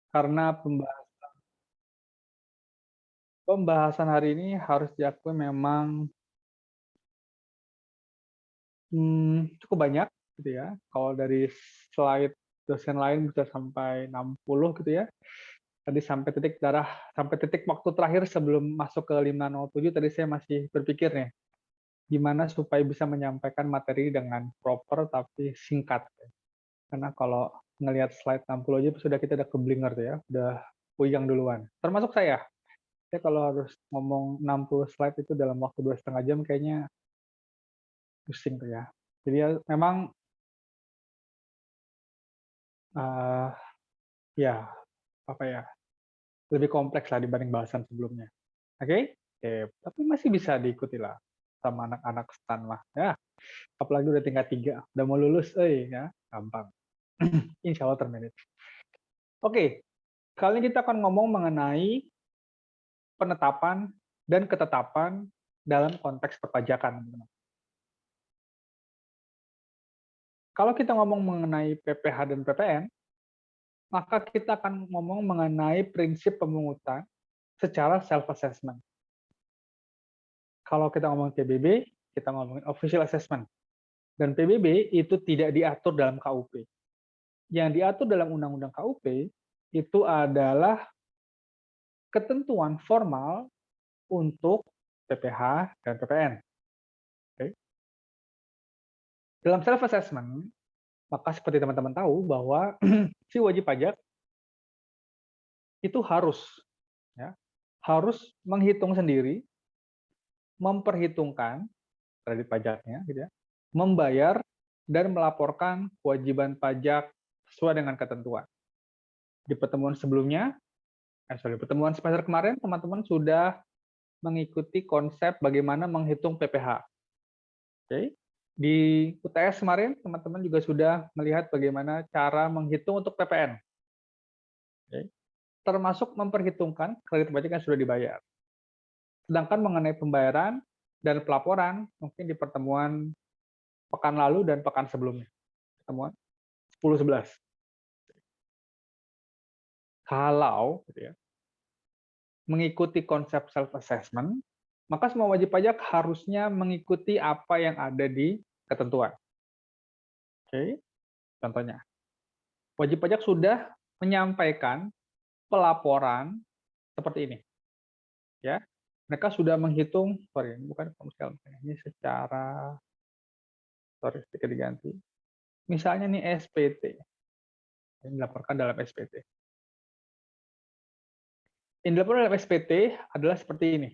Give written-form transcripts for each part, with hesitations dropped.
karena pembahasan hari ini harus diakui memang, cukup banyak gitu ya. Kalau dari slide dosen lain bisa sampai 60 gitu ya. Tadi sampai titik waktu terakhir sebelum masuk ke 507 tadi saya masih berpikir nih, gimana supaya bisa menyampaikan materi dengan proper tapi singkat. Karena kalau ngelihat slide 60 aja sudah kita udah keblinger tuh ya, udah puyeng duluan. Termasuk saya. Saya kalau harus ngomong 60 slide itu dalam waktu 2,5 jam kayaknya pusing tuh ya. Jadi ya memang, eee, ya apa ya, lebih kompleks lah dibanding bahasan sebelumnya. Oke? Oke, tapi masih bisa diikuti lah sama anak-anak STAN mah, ya. Apalagi udah tingkat 3 udah mau lulus ya, gampang. Insya Allah termanage. Oke, kali ini kita akan ngomong mengenai penetapan dan ketetapan dalam konteks perpajakan, teman-teman. Kalau kita ngomong mengenai PPh dan PPN, maka kita akan ngomong mengenai prinsip pemungutan secara self assessment. Kalau kita ngomong PBB, kita ngomongin official assessment. Dan PBB itu tidak diatur dalam KUP. Yang diatur dalam Undang-Undang KUP itu adalah ketentuan formal untuk PPh dan PPN. Oke. Dalam self assessment, maka seperti teman-teman tahu bahwa si wajib pajak itu harus ya, harus menghitung sendiri, memperhitungkan kredit pajaknya gitu ya, membayar dan melaporkan kewajiban pajak sesuai dengan ketentuan. Di pertemuan sebelumnya, pertemuan semester kemarin teman-teman sudah mengikuti konsep bagaimana menghitung PPh. Oke. Di UTS kemarin teman-teman juga sudah melihat bagaimana cara menghitung untuk PPN. Oke. Termasuk memperhitungkan kredit pajak yang sudah dibayar. Sedangkan mengenai pembayaran dan pelaporan mungkin di pertemuan pekan lalu dan pekan sebelumnya. Pertemuan 10-11. Kalau gitu ya, mengikuti konsep self assessment, maka semua wajib pajak harusnya mengikuti apa yang ada di ketentuan. Oke, contohnya, wajib pajak sudah menyampaikan pelaporan seperti ini, ya. Mereka sudah menghitung, sorry, bukan komersial, ini secara, sorry, sedikit diganti. Misalnya nih SPT, yang dilaporkan dalam SPT. Yang dilaporkan dalam SPT adalah seperti ini,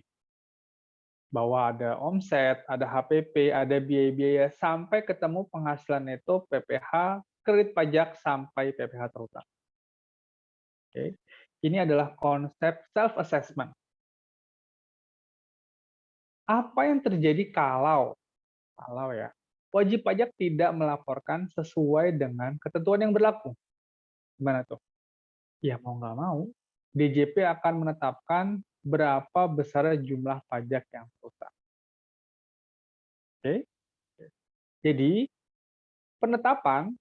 bahwa ada omset, ada HPP, ada biaya-biaya, sampai ketemu penghasilan neto, PPh, kredit pajak, sampai PPh terutang. Oke. Ini adalah konsep self-assessment. Apa yang terjadi kalau ya, wajib pajak tidak melaporkan sesuai dengan ketentuan yang berlaku? Gimana tuh? Ya mau nggak mau, DJP akan menetapkan berapa besar jumlah pajak yang terutang. Oke? Jadi, penetapan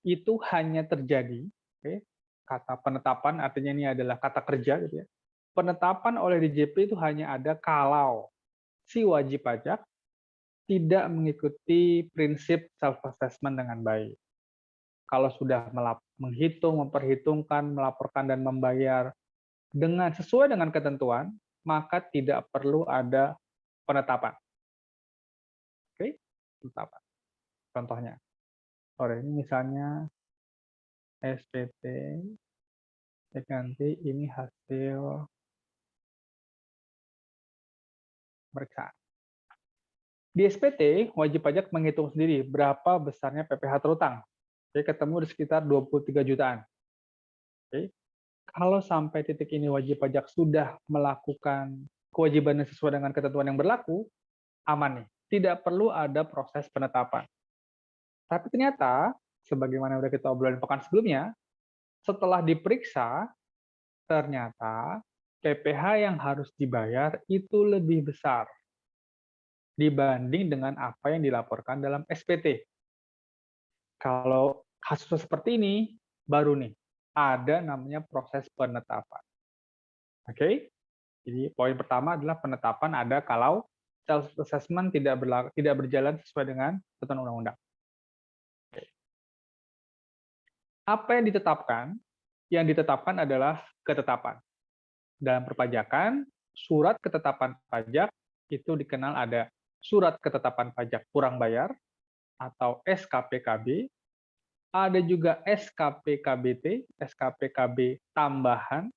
itu hanya terjadi, oke, kata penetapan artinya ini adalah kata kerja gitu ya. Penetapan oleh DJP itu hanya ada kalau si wajib pajak tidak mengikuti prinsip self assessment dengan baik. Kalau sudah menghitung, memperhitungkan, melaporkan dan membayar dengan sesuai dengan ketentuan, maka tidak perlu ada penetapan. Oke? Penetapan. Contohnya, sore ini misalnya SPT, ganti ini hasil pemeriksaan. Di SPT, wajib pajak menghitung sendiri berapa besarnya PPh terutang. Jadi ketemu di sekitar 23 jutaan. Oke. Kalau sampai titik ini wajib pajak sudah melakukan kewajibannya sesuai dengan ketentuan yang berlaku, aman nih. Tidak perlu ada proses penetapan. Tapi ternyata, sebagaimana sudah kita obrolin pekan sebelumnya, setelah diperiksa, ternyata PPh yang harus dibayar itu lebih besar dibanding dengan apa yang dilaporkan dalam SPT. Kalau kasus seperti ini, baru nih, ada namanya proses penetapan. Oke? Jadi poin pertama adalah penetapan ada kalau self assessment tidak berjalan sesuai dengan ketentuan undang-undang. Apa yang ditetapkan? Yang ditetapkan adalah ketetapan. Dalam perpajakan, surat ketetapan pajak itu dikenal ada surat ketetapan pajak kurang bayar atau SKPKB, ada juga SKPKBT, SKPKB tambahan,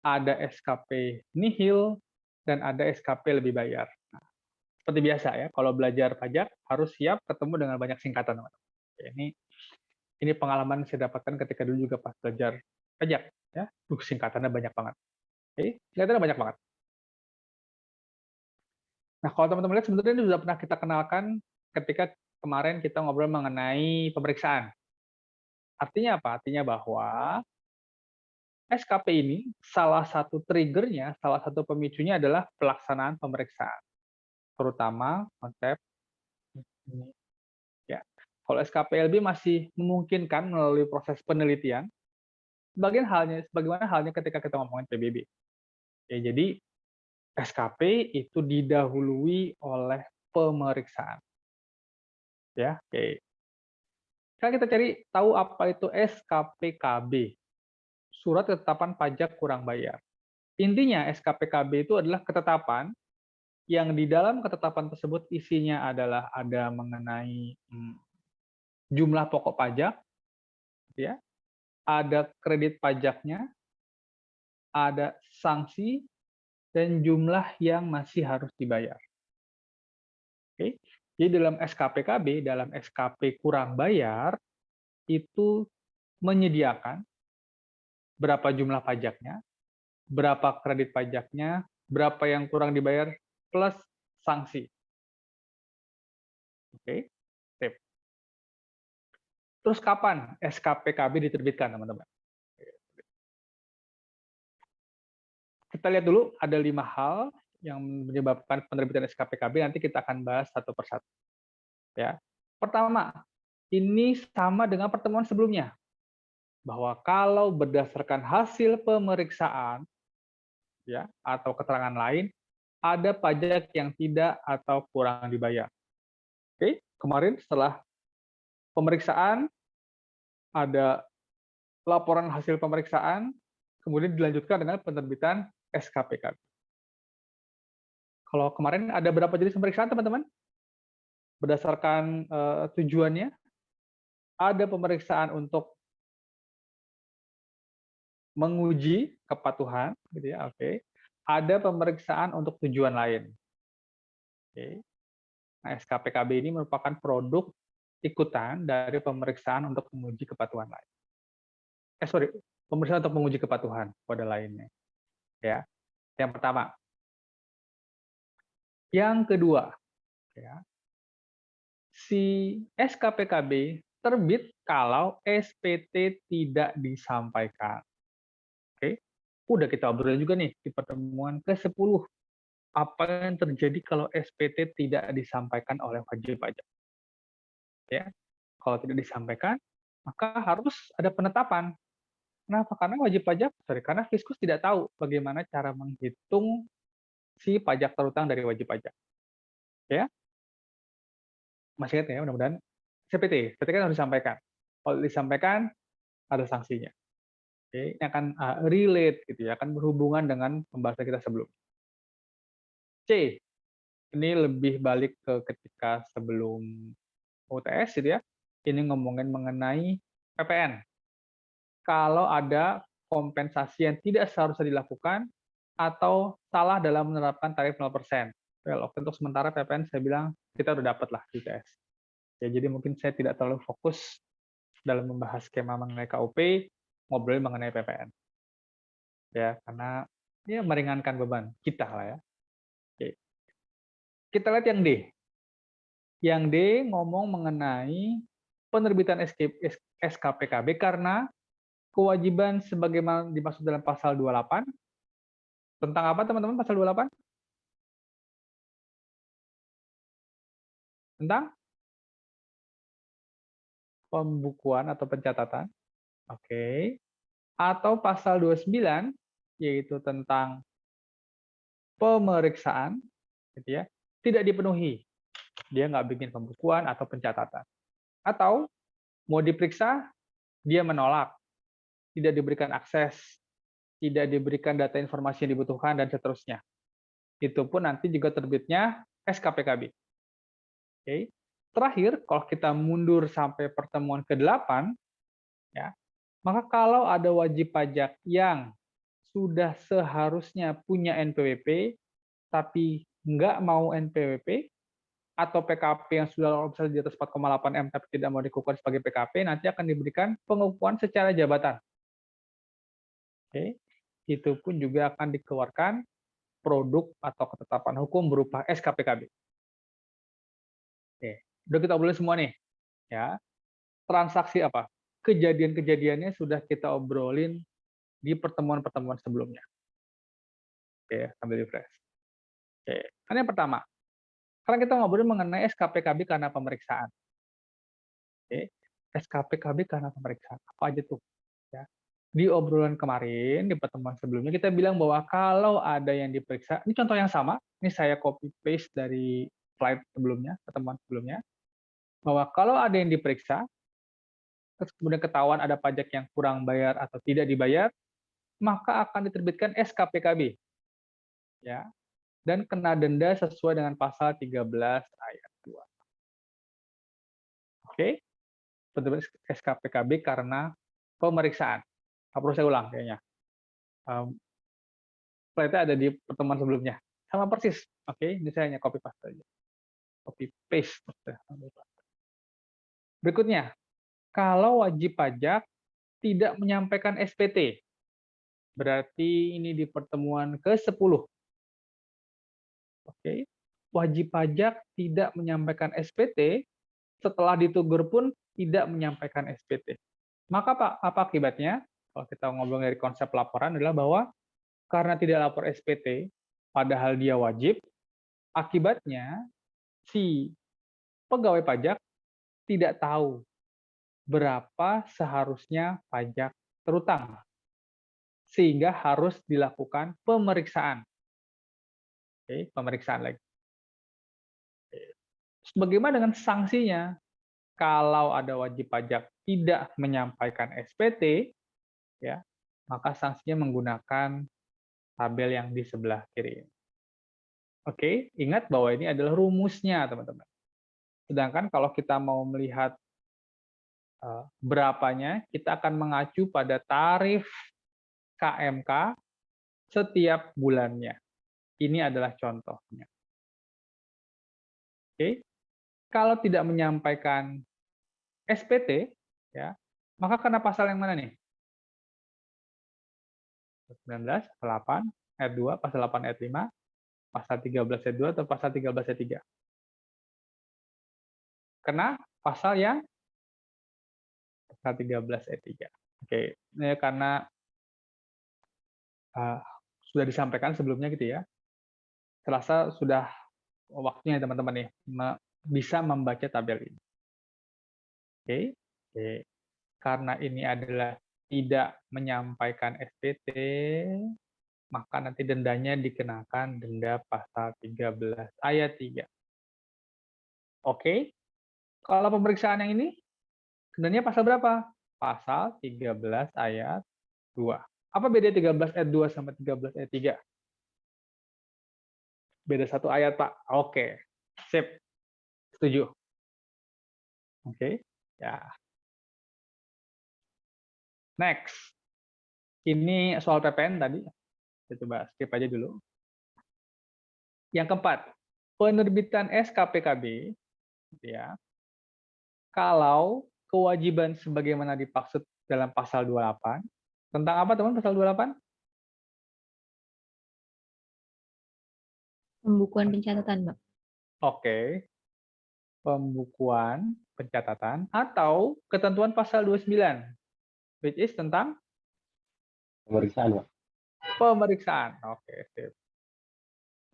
ada SKP nihil, dan ada SKP lebih bayar. Nah, seperti biasa ya, kalau belajar pajak harus siap ketemu dengan banyak singkatan, teman-teman. Ini pengalaman saya dapatkan ketika dulu juga pas belajar pajak, ya. Singkatannya banyak banget. Oke, singkatannya banyak banget. Nah, kalau teman-teman lihat sebenarnya ini sudah pernah kita kenalkan ketika kemarin kita ngobrol mengenai pemeriksaan. Artinya apa? Artinya bahwa SKP ini salah satu triggernya, salah satu pemicunya adalah pelaksanaan pemeriksaan, terutama konsep ini. Ya, kalau SKPLB masih memungkinkan melalui proses penelitian, sebagaimana halnya ketika kita ngomongin PBB. Ya, jadi SKP itu didahului oleh pemeriksaan. Ya, oke. Sekarang kita cari tahu apa itu SKPKB, Surat Ketetapan Pajak Kurang Bayar. Intinya SKPKB itu adalah ketetapan yang di dalam ketetapan tersebut isinya adalah ada mengenai jumlah pokok pajak, ya, ada kredit pajaknya, ada sanksi, dan jumlah yang masih harus dibayar. Oke. Jadi dalam SKPKB, dalam SKP kurang bayar, itu menyediakan berapa jumlah pajaknya, berapa kredit pajaknya, berapa yang kurang dibayar, plus sanksi. Oke, sip. Terus kapan SKPKB diterbitkan, teman-teman? Kita lihat dulu ada 5 hal yang menyebabkan penerbitan SKPKB, nanti kita akan bahas satu persatu. Ya. Pertama, ini sama dengan pertemuan sebelumnya, bahwa kalau berdasarkan hasil pemeriksaan, ya, atau keterangan lain, ada pajak yang tidak atau kurang dibayar. Oke, kemarin setelah pemeriksaan, ada laporan hasil pemeriksaan, kemudian dilanjutkan dengan penerbitan SKPKB. Kalau kemarin ada berapa jenis pemeriksaan, teman-teman? Berdasarkan tujuannya, ada pemeriksaan untuk menguji kepatuhan, gitu ya, oke. Ada pemeriksaan untuk tujuan lain. Oke. Nah, SKPKB ini merupakan produk ikutan dari pemeriksaan untuk menguji kepatuhan lain. Sorry, pemeriksaan untuk menguji kepatuhan pada lainnya. Ya, yang pertama. Yang kedua, ya, si SKPKB terbit kalau SPT tidak disampaikan. Oke, udah kita obrolin juga nih di pertemuan ke-10. Apa yang terjadi kalau SPT tidak disampaikan oleh wajib pajak? Ya, kalau tidak disampaikan, maka harus ada penetapan. Kenapa? Karena Fiskus tidak tahu bagaimana cara menghitung si pajak terutang dari wajib pajak. Ya, masih ingat ya, mudah-mudahan CPT kan harus disampaikan. Kalau disampaikan, ada sanksinya. Oke, ini akan relate gitu ya, akan berhubungan dengan pembahasan kita sebelum. C, ini lebih balik ke ketika sebelum UTS gitu ya. Ini ngomongin mengenai PPN. Kalau ada kompensasi yang tidak seharusnya dilakukan atau salah dalam menerapkan tarif 0%. Well, untuk sementara PPN saya bilang kita udah dapat lah di UTS. Ya, jadi mungkin saya tidak terlalu fokus dalam membahas skema mengenai KUP, ngobrol mengenai PPN. Ya, karena ya meringankan beban kita lah ya. Oke. Kita lihat yang D. Yang D ngomong mengenai penerbitan SKPKB karena kewajiban sebagaimana dimaksud dalam pasal 28. Tentang apa teman-teman pasal 28? Tentang pembukuan atau pencatatan. Oke. atau pasal 29 yaitu tentang pemeriksaan, gitu ya, tidak dipenuhi. Dia nggak bikin pembukuan atau pencatatan. Atau mau diperiksa, dia menolak, tidak diberikan akses, tidak diberikan data informasi yang dibutuhkan, dan seterusnya. Itu pun nanti juga terbitnya SKPKB. Oke. Terakhir, kalau kita mundur sampai pertemuan ke-8, ya, maka kalau ada wajib pajak yang sudah seharusnya punya NPWP, tapi nggak mau NPWP, atau PKP yang sudah misalnya di atas 4,8 M tapi tidak mau dikukuhkan sebagai PKP, nanti akan diberikan pengukuhan secara jabatan. Oke. Itu pun juga akan dikeluarkan produk atau ketetapan hukum berupa SKPKB. Oke. Udah kita obrolin semua nih, ya. Transaksi apa? Kejadian-kejadiannya sudah kita obrolin di pertemuan-pertemuan sebelumnya. Oke, sambil refresh. Oke. Kan yang pertama, sekarang kita ngobrolin mengenai SKPKB karena pemeriksaan. Oke. SKPKB karena pemeriksaan. Apa aja tuh? Ya. Di obrolan kemarin, di pertemuan sebelumnya, kita bilang bahwa kalau ada yang diperiksa, ini contoh yang sama, ini saya copy paste dari slide sebelumnya, pertemuan sebelumnya, bahwa kalau ada yang diperiksa, terus kemudian ketahuan ada pajak yang kurang bayar atau tidak dibayar, maka akan diterbitkan SKPKB, ya, dan kena denda sesuai dengan pasal 13 ayat 2. Oke, SKPKB karena pemeriksaan. Nggak perlu saya ulang kayaknya. Slide-nya ada di pertemuan sebelumnya. Sama persis. Oke, ini saya hanya copy paste saja. Copy paste. Berikutnya, kalau wajib pajak tidak menyampaikan SPT, berarti ini di pertemuan ke-10. Oke, wajib pajak tidak menyampaikan SPT, setelah ditegur pun tidak menyampaikan SPT. Maka apa akibatnya? Kalau kita ngobrol dari konsep laporan adalah bahwa karena tidak lapor SPT, padahal dia wajib, akibatnya si pegawai pajak tidak tahu berapa seharusnya pajak terutang, sehingga harus dilakukan pemeriksaan. Oke, pemeriksaan lagi. Bagaimana dengan sanksinya? Kalau ada wajib pajak tidak menyampaikan SPT, ya, maka sanksinya menggunakan tabel yang di sebelah kiri. Oke, ingat bahwa ini adalah rumusnya, teman-teman. Sedangkan kalau kita mau melihat berapanya, kita akan mengacu pada tarif KMK setiap bulannya. Ini adalah contohnya. Oke, kalau tidak menyampaikan SPT, ya, maka kena pasal yang mana nih? 19, pasal 8, ayat 2, pasal 8 ayat 5, pasal 13 ayat 2, atau pasal 13 ayat 3? Kena pasal yang pasal 13 ayat 3. Oke, ini karena sudah disampaikan sebelumnya gitu ya. Terasa sudah waktunya teman-teman nih bisa membaca tabel ini. Oke. Oke. Karena ini adalah tidak menyampaikan SPT, maka nanti dendanya dikenakan denda pasal 13 ayat 3. Oke. Kalau pemeriksaan yang ini, dendanya pasal berapa? Pasal 13 ayat 2. Apa beda 13 ayat 2 sama 13 ayat 3? Beda satu ayat, Pak. Oke. Sip. Setuju. Oke. Ya. Next. Ini soal PPN tadi. Kita coba skip aja dulu. Yang keempat, penerbitan SKPKB, ya, kalau kewajiban sebagaimana dimaksud dalam pasal 28, tentang apa teman pasal 28? Pembukuan pencatatan, Mbak. Oke, pembukuan pencatatan atau ketentuan pasal 29, which is tentang Pemeriksaan, Pak. pemeriksaan. Oke, sip.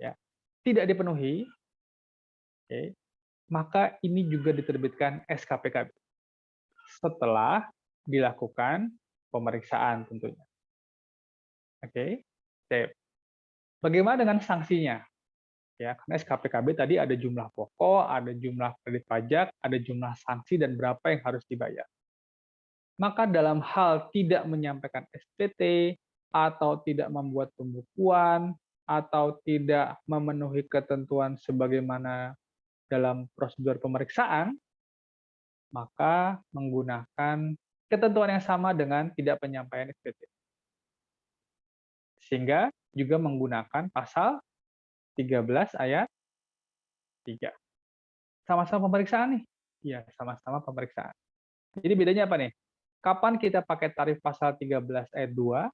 Ya, tidak dipenuhi, oke, maka ini juga diterbitkan SKPKB setelah dilakukan pemeriksaan tentunya. Oke, sip. Bagaimana dengan sanksinya? Ya, karena SKPKB tadi ada jumlah pokok, ada jumlah kredit pajak, ada jumlah sanksi dan berapa yang harus dibayar. Maka dalam hal tidak menyampaikan SPT atau tidak membuat pembukuan atau tidak memenuhi ketentuan sebagaimana dalam prosedur pemeriksaan, maka menggunakan ketentuan yang sama dengan tidak penyampaian SPT. Sehingga juga menggunakan pasal 13 ayat 3. Sama-sama pemeriksaan nih? Iya, sama-sama pemeriksaan. Jadi bedanya apa nih? Kapan kita pakai tarif pasal 13 ayat 2,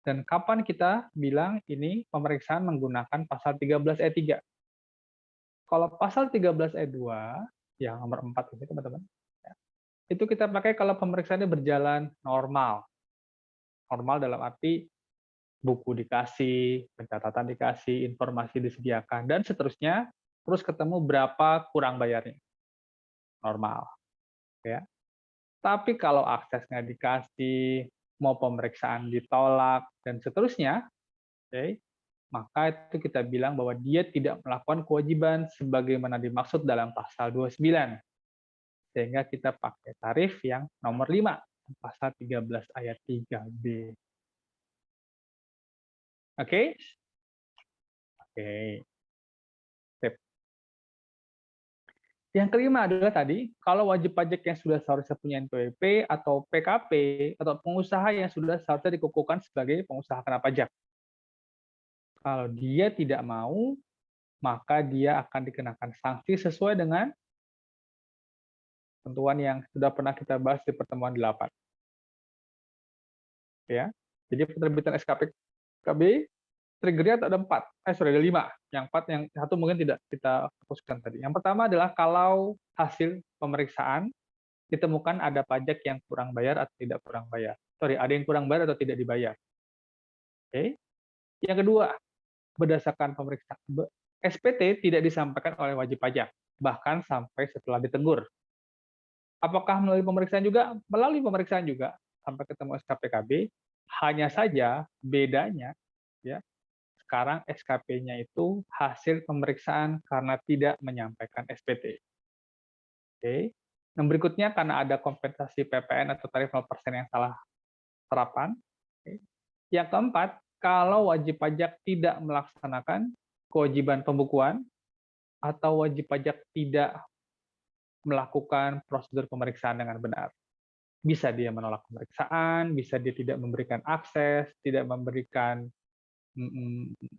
dan kapan kita bilang ini pemeriksaan menggunakan pasal 13 ayat 3. Kalau pasal 13 ayat 2, yang nomor 4 ini teman-teman, ya, itu kita pakai kalau pemeriksaannya berjalan normal. Normal dalam arti buku dikasih, pencatatan dikasih, informasi disediakan, dan seterusnya, terus ketemu berapa kurang bayarnya. Normal. Ya. Tapi kalau akses nggak dikasih, mau pemeriksaan ditolak, dan seterusnya, okay, maka itu kita bilang bahwa dia tidak melakukan kewajiban sebagaimana dimaksud dalam pasal 29. Sehingga kita pakai tarif yang nomor 5, pasal 13 ayat 3B. Oke? Oke. Sip. Yang kelima adalah tadi, kalau wajib pajak yang sudah seharusnya punya NPWP atau PKP, atau pengusaha yang sudah seharusnya dikukuhkan sebagai pengusaha kena pajak. Kalau dia tidak mau, maka dia akan dikenakan sanksi sesuai dengan ketentuan yang sudah pernah kita bahas di pertemuan 8. Ya. Jadi penerbitan SKPKB triggernya ada 4. Ada 5. Yang 4, yang satu mungkin tidak kita fokuskan tadi. Yang pertama adalah kalau hasil pemeriksaan ditemukan ada pajak yang kurang bayar atau tidak kurang bayar. Ada yang kurang bayar atau tidak dibayar. Oke. Yang kedua, berdasarkan pemeriksaan SPT tidak disampaikan oleh wajib pajak, bahkan sampai setelah ditegur. Apakah melalui pemeriksaan juga? Melalui pemeriksaan juga, sampai ketemu SKPKB. Hanya saja bedanya, ya, sekarang SKP-nya itu hasil pemeriksaan karena tidak menyampaikan SPT. Oke. Yang berikutnya karena ada kompensasi PPN atau tarif 0% yang salah terapan. Oke. Yang keempat, kalau wajib pajak tidak melaksanakan kewajiban pembukuan atau wajib pajak tidak melakukan prosedur pemeriksaan dengan benar. Bisa dia menolak pemeriksaan, bisa dia tidak memberikan akses, tidak memberikan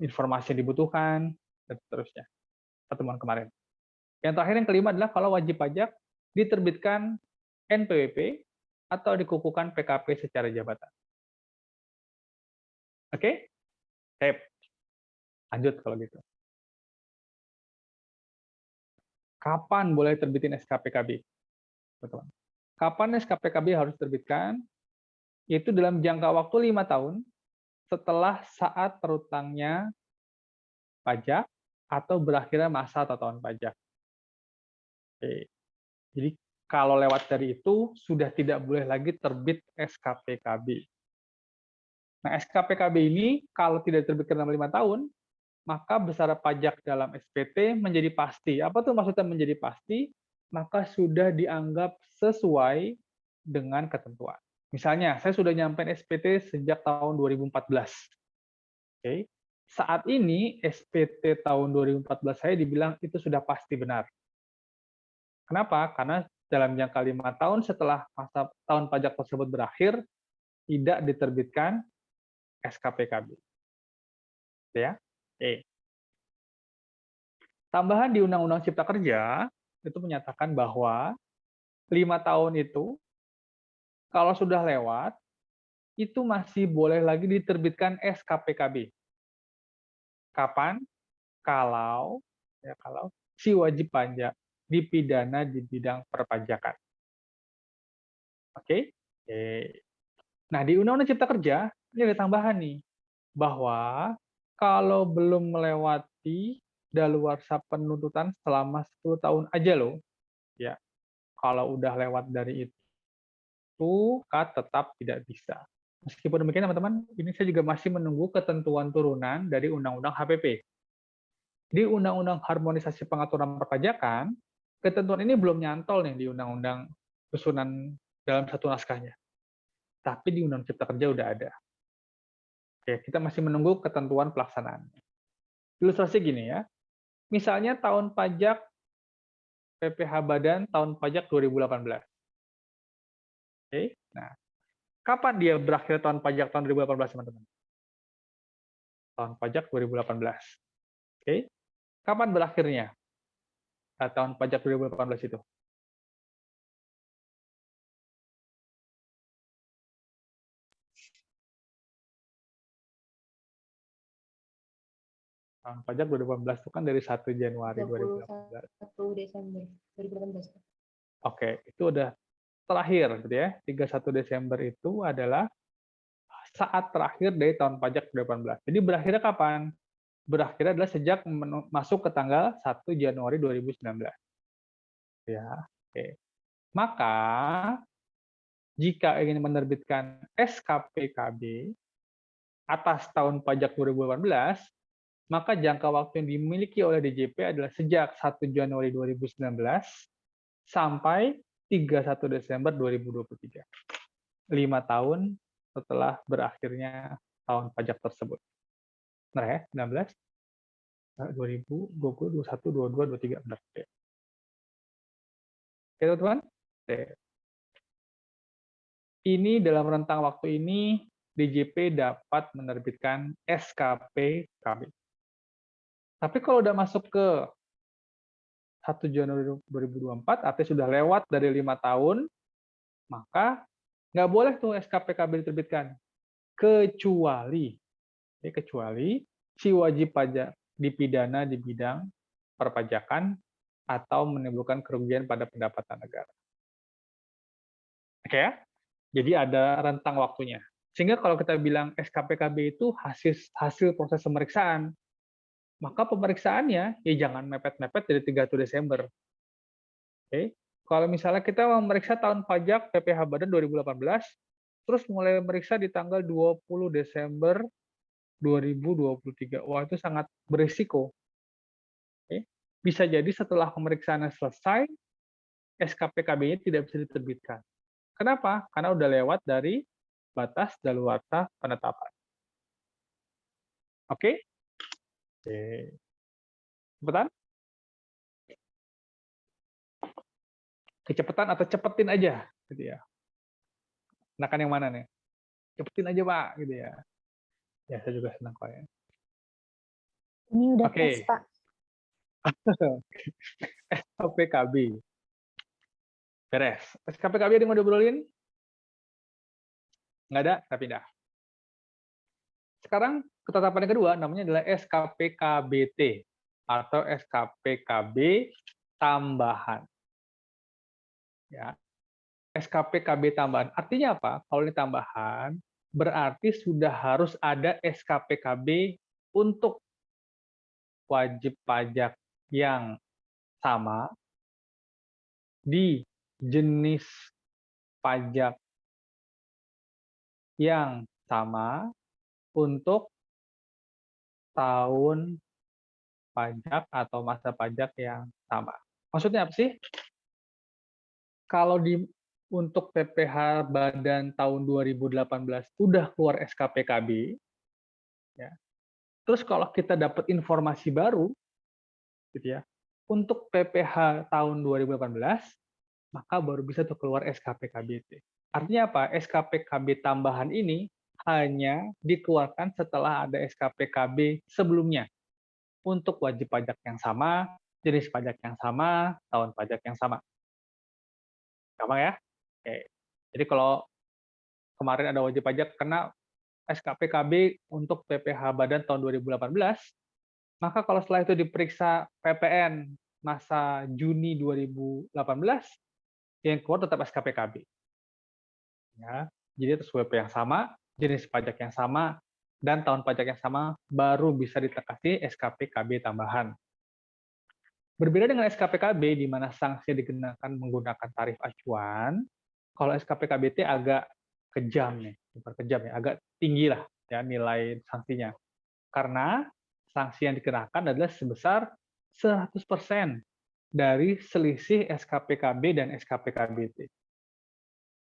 informasi yang dibutuhkan, dan seterusnya. Pertemuan kemarin. Yang terakhir, yang kelima adalah kalau wajib pajak diterbitkan NPWP atau dikukuhkan PKP secara jabatan. Oke? Sip. Lanjut kalau gitu. Kapan boleh terbitin SKPKB? Teman-teman. Kapan SKPKB harus diterbitkan? Itu dalam jangka waktu 5 tahun setelah saat terutangnya pajak atau berakhirnya masa atau tahun pajak. Oke. Jadi kalau lewat dari itu sudah tidak boleh lagi terbit SKPKB. Nah, SKPKB ini kalau tidak diterbitkan dalam 5 tahun, maka besaran pajak dalam SPT menjadi pasti. Apa tuh maksudnya menjadi pasti? Maka sudah dianggap sesuai dengan ketentuan. Misalnya, saya sudah nyampein SPT sejak tahun 2014. Oke. Saat ini SPT tahun 2014 saya dibilang itu sudah pasti benar. Kenapa? Karena dalam jangka 5 tahun setelah masa tahun pajak tersebut berakhir, tidak diterbitkan SKPKB. Ya. Oke. Tambahan di Undang-Undang Cipta Kerja itu menyatakan bahwa 5 tahun itu kalau sudah lewat, itu masih boleh lagi diterbitkan SKPKB. Kapan? Kalau si wajib pajak dipidana di bidang perpajakan. Oke? Nah, di Undang-Undang Cipta Kerja ini ada tambahan nih, bahwa kalau belum melewati daluarsa penuntutan selama 10 tahun aja loh, ya. Kalau udah lewat dari itu K tetap tidak bisa. Meskipun demikian, teman-teman, ini saya juga masih menunggu ketentuan turunan dari Undang-Undang HPP. Di Undang-Undang Harmonisasi Pengaturan Perpajakan, ketentuan ini belum nyantol nih di Undang-Undang susunan dalam satu naskahnya. Tapi di Undang Cipta Kerja udah ada. Oke, kita masih menunggu ketentuan pelaksanaan. Ilustrasi gini ya, misalnya tahun pajak PPh Badan tahun pajak 2018. Oke, nah kapan dia berakhir tahun pajak tahun 2018, teman-teman? Tahun pajak 2018. Oke, kapan berakhirnya tahun pajak 2018 itu? Tahun pajak 2018 itu kan dari 1 Januari 2018. 31 Desember 2018. Oke, itu udah terakhir gitu ya. 31 Desember itu adalah saat terakhir dari tahun pajak 2018. Jadi berakhirnya kapan? Berakhirnya adalah sejak masuk ke tanggal 1 Januari 2019. Ya, oke. Maka jika ingin menerbitkan SKPKB atas tahun pajak 2018, maka jangka waktu yang dimiliki oleh DJP adalah sejak 1 Januari 2019 sampai 31 Desember 2023. 5 tahun setelah berakhirnya tahun pajak tersebut. Benar ya? 19, 2020, 21, 22, 23. Benar. Oke, teman-teman? Ini dalam rentang waktu ini, DJP dapat menerbitkan SKPKB. Tapi kalau udah masuk ke 1 Januari 2024, artinya sudah lewat dari 5 tahun, maka nggak boleh tuh SKPKB diterbitkan. Kecuali si wajib pajak dipidana di bidang perpajakan atau menimbulkan kerugian pada pendapatan negara. Oke ya? Jadi ada rentang waktunya. Sehingga kalau kita bilang SKPKB itu hasil proses pemeriksaan, maka pemeriksaannya ya jangan mepet-mepet dari 31 Desember. Oke. Kalau misalnya kita memeriksa tahun pajak PPh Badan 2018, terus mulai memeriksa di tanggal 20 Desember 2023. Wah, itu sangat berisiko. Oke. Bisa jadi setelah pemeriksaannya selesai, SKPKB-nya tidak bisa diterbitkan. Kenapa? Karena udah lewat dari batas daluarsa penetapan. Oke? Oke. Cepetan? Kecepatan atau cepetin aja, gitu ya. Enakan yang mana nih? Cepetin aja, Pak, gitu ya. Ya, saya juga senang kok ya. Ini udah Oke. tes, Pak. SKPKB. Beres. SKPKB ada yang mau diobrolin? Nggak ada, kita pindah. Sekarang ketetapan yang kedua namanya adalah SKPKBT atau SKPKB tambahan. Ya. SKPKB tambahan. Artinya apa? Kalau ini tambahan, berarti sudah harus ada SKPKB untuk wajib pajak yang sama di jenis pajak yang sama untuk tahun pajak atau masa pajak yang sama. Maksudnya apa sih? Kalau untuk PPh Badan tahun 2018 udah keluar SKPKB, ya. Terus kalau kita dapat informasi baru, gitu ya, untuk PPh tahun 2018, maka baru bisa tuh keluar SKPKBT. Artinya apa? SKPKB tambahan ini hanya dikeluarkan setelah ada SKPKB sebelumnya untuk wajib pajak yang sama, jenis pajak yang sama, tahun pajak yang sama. Gampang ya? Oke. Jadi kalau kemarin ada wajib pajak kena SKPKB untuk PPh Badan tahun 2018, maka kalau setelah itu diperiksa PPN masa Juni 2018, yang keluar tetap SKPKB. Ya, jadi itu WP yang sama, jenis pajak yang sama, dan tahun pajak yang sama, baru bisa dikasih SKPKB tambahan. Berbeda dengan SKPKB, di mana sanksi dikenakan menggunakan tarif acuan, Kalau SKPKBT agak kejam nih, bukan kejam ya, agak tinggi lah ya nilai sanksinya. Karena sanksi yang dikenakan adalah sebesar 100% dari selisih SKPKB dan SKPKBT.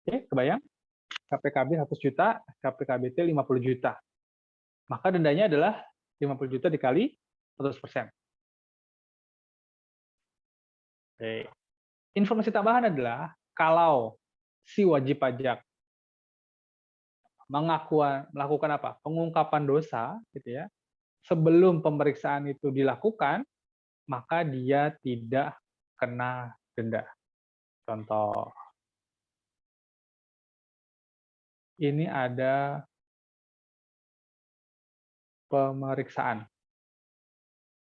Oke, kebayang? SKPKB 100 juta, SKPKBT 50 juta. Maka dendanya adalah 50 juta dikali 100%. Oke. Informasi tambahan adalah kalau si wajib pajak melakukan apa? Pengungkapan dosa, gitu ya. Sebelum pemeriksaan itu dilakukan, maka dia tidak kena denda. Contoh, ini ada pemeriksaan.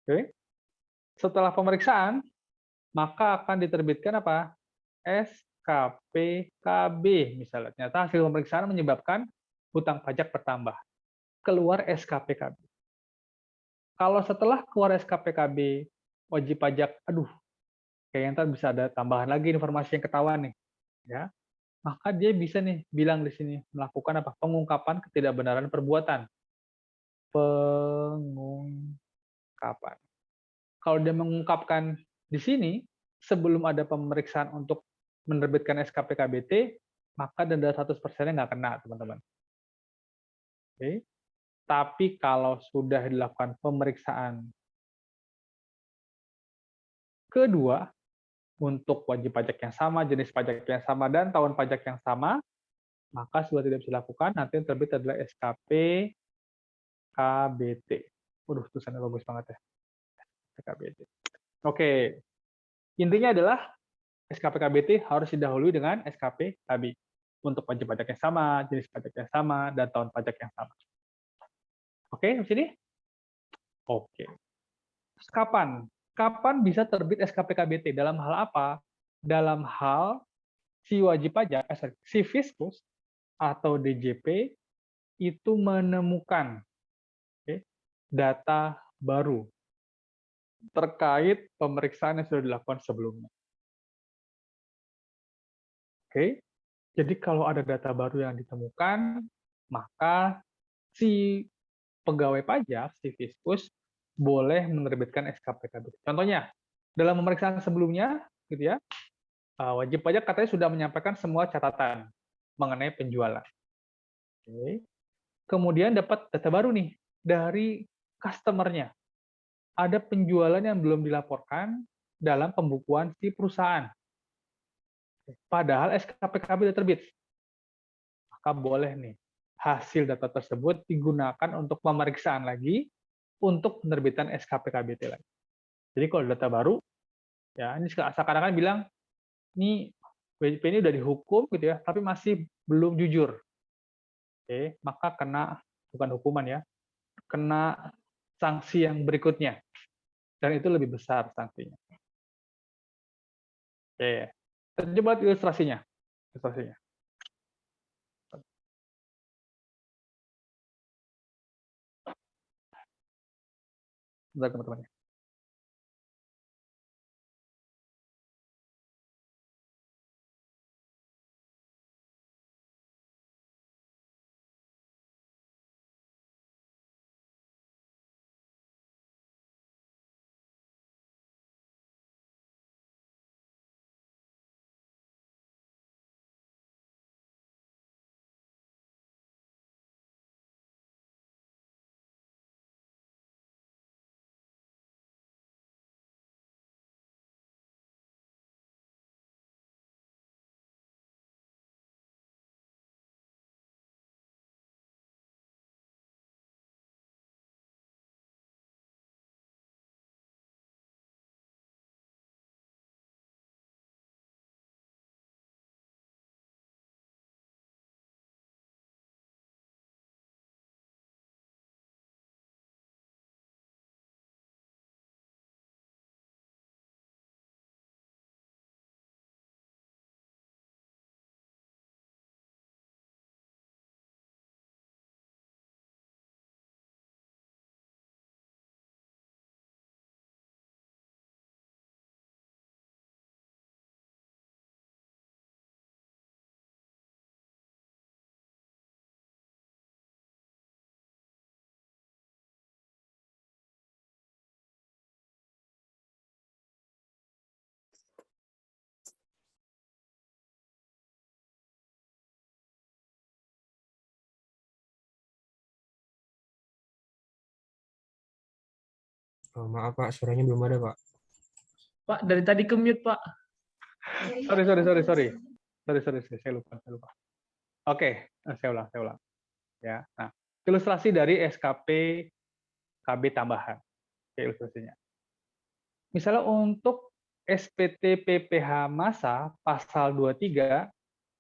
Oke. Setelah pemeriksaan, maka akan diterbitkan apa? SKPKB misalnya. Ternyata hasil pemeriksaan menyebabkan hutang pajak bertambah. Keluar SKPKB. Kalau setelah keluar SKPKB, wajib pajak, aduh, kayaknya ntar bisa ada tambahan lagi informasi yang ketahuan nih, ya. Maka dia bisa nih bilang di sini melakukan apa? Pengungkapan ketidakbenaran perbuatan. Pengungkapan. Kalau dia mengungkapkan di sini sebelum ada pemeriksaan untuk menerbitkan SKPKBT, maka denda 100%-nya nggak kena, teman-teman. Oke. Tapi kalau sudah dilakukan pemeriksaan kedua, untuk wajib pajak yang sama, jenis pajak yang sama, dan tahun pajak yang sama, maka sudah tidak bisa dilakukan. Nanti yang terbit adalah SKPKBT. Waduh, tulisannya bagus banget ya. SKPKBT. Oke. Intinya adalah SKPKBT harus didahului dengan SKPKB. Untuk wajib pajak yang sama, jenis pajak yang sama, dan tahun pajak yang sama. Oke, di sini? Oke. Terus kapan bisa terbit SKPKBT? Dalam hal apa? Dalam hal si wajib pajak, si fiskus atau DJP itu menemukan data baru terkait pemeriksaan yang sudah dilakukan sebelumnya. Oke, jadi kalau ada data baru yang ditemukan, maka si pegawai pajak, si fiskus, boleh menerbitkan SKPKB. Contohnya, dalam pemeriksaan sebelumnya, gitu ya, wajib pajak katanya sudah menyampaikan semua catatan mengenai penjualan. Oke. Kemudian dapat data baru nih dari customer-nya. Ada penjualan yang belum dilaporkan dalam pembukuan si perusahaan. Padahal SKPKB sudah terbit. Maka boleh nih hasil data tersebut digunakan untuk pemeriksaan lagi untuk penerbitan SKPKBT lagi. Jadi kalau data baru, ya ini seakan-akan bilang, ini WJP ini udah dihukum gitu ya, tapi masih belum jujur. Oke, maka kena, bukan hukuman ya, kena sanksi yang berikutnya. Dan itu lebih besar sanksinya. Oke, kita coba ilustrasinya. Bentar, teman-teman. Oh, maaf Pak, suaranya belum ada Pak. Pak, dari tadi ke mute, Pak. Sorry. Saya lupa. Oke, saya ulang. Ya. Nah, ilustrasi dari SKP KB tambahan. Oke, ilustrasinya. Misalnya untuk SPT PPh masa pasal 23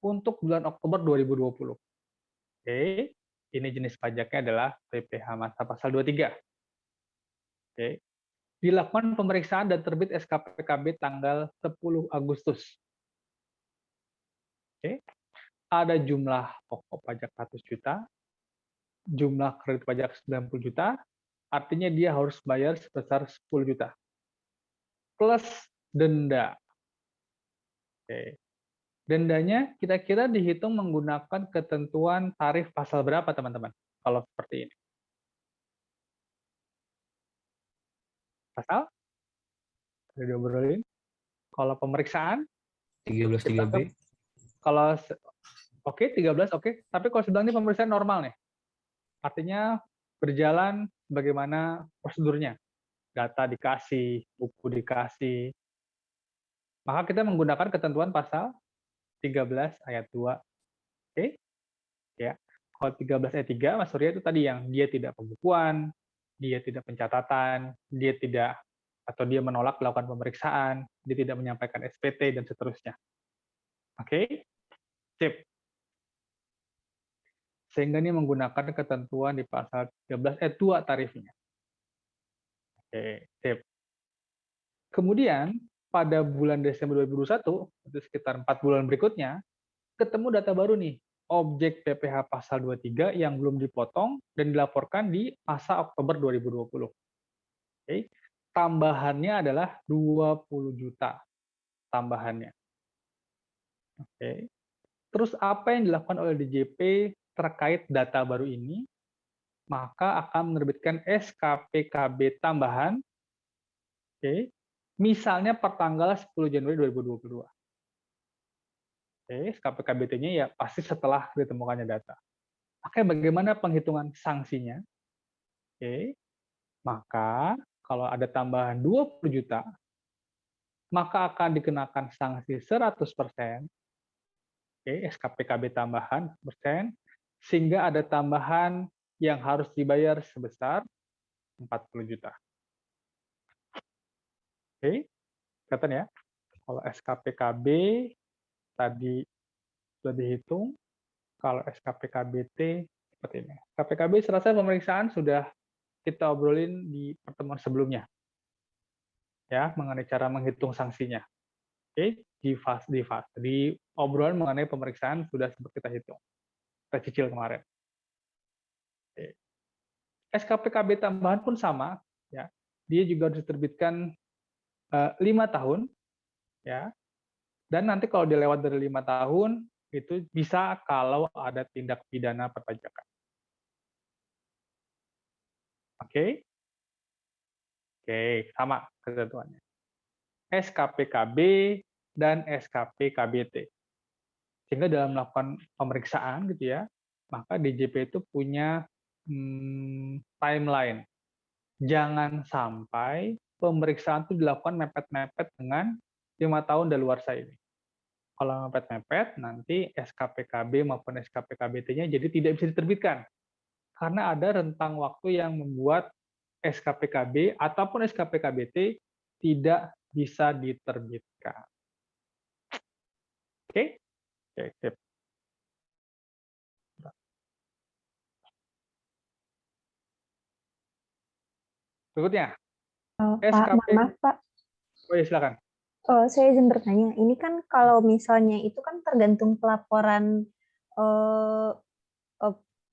untuk bulan Oktober 2020. Oke, ini jenis pajaknya adalah PPh masa pasal 23. Oke. Dilakukan pemeriksaan dan terbit SKP KB tanggal 10 Agustus. Oke. Ada jumlah pokok pajak 100 juta, jumlah kredit pajak 90 juta, artinya dia harus bayar sebesar 10 juta. Plus denda. Oke. Dendanya kira-kira dihitung menggunakan ketentuan tarif pasal berapa, teman-teman? Kalau seperti ini. Pasal? Sudah diobrolin. Kalau pemeriksaan? 13.3B. Kalau oke, 13 oke. Tapi kalau sebelah ini pemeriksaan normal nih. Artinya berjalan bagaimana prosedurnya. Data dikasih, buku dikasih. Maka kita menggunakan ketentuan pasal 13 ayat 2. Oke? Ya. Kalau 13 ayat 3, Mas Surya itu tadi yang dia tidak pembukuan, dia tidak pencatatan, dia tidak atau dia menolak melakukan pemeriksaan, dia tidak menyampaikan SPT dan seterusnya. Oke? Sip. Sehingga ini menggunakan ketentuan di pasal 13 ayat 2 tarifnya. Oke, sip. Kemudian pada bulan Desember 2021, itu sekitar 4 bulan berikutnya, ketemu data baru nih, objek PPh pasal 23 yang belum dipotong dan dilaporkan di masa Oktober 2020. Oke. Tambahannya adalah 20 juta tambahannya. Oke. Terus apa yang dilakukan oleh DJP terkait data baru ini? Maka akan menerbitkan SKP KB tambahan, oke, misalnya per tanggal 10 Januari 2022. Oke, SKP KBT-nya ya pasti setelah ditemukannya data. Oke, bagaimana penghitungan sanksinya? Oke, maka kalau ada tambahan 20 juta, maka akan dikenakan sanksi 100%, oke, SKP KB tambahan persen, sehingga ada tambahan yang harus dibayar sebesar 40 juta. Oke, kelihatan ya? Kalau SKP KB tadi sudah dihitung, kalau SKP KBT seperti ini. SKP KB serasa pemeriksaan sudah kita obrolin di pertemuan sebelumnya, ya, mengenai cara menghitung sanksinya. Oke, di obrolan mengenai pemeriksaan sudah sempat kita hitung, kita cicil kemarin. Oke. SKP KB tambahan pun sama, ya, dia juga harus diterbitkan 5 tahun, ya, dan nanti kalau dia lewat dari 5 tahun, itu bisa kalau ada tindak pidana perpajakan. Oke? Oke, sama ketentuannya. SKP KB dan SKP KBT. Sehingga dalam melakukan pemeriksaan gitu ya, maka DJP itu punya timeline. Jangan sampai pemeriksaan itu dilakukan mepet-mepet dengan 5 tahun daluarsa ini. Kalau mepet-mepet, nanti SKP KB maupun SKP KBT-nya jadi tidak bisa diterbitkan. Karena ada rentang waktu yang membuat SKP KB ataupun SKP KBT tidak bisa diterbitkan. Oke? Oke, sip. Berikutnya, Pak, SKP. maaf Pak. Oh ya, silakan. Saya izin bertanya. Ini kan kalau misalnya itu kan tergantung pelaporan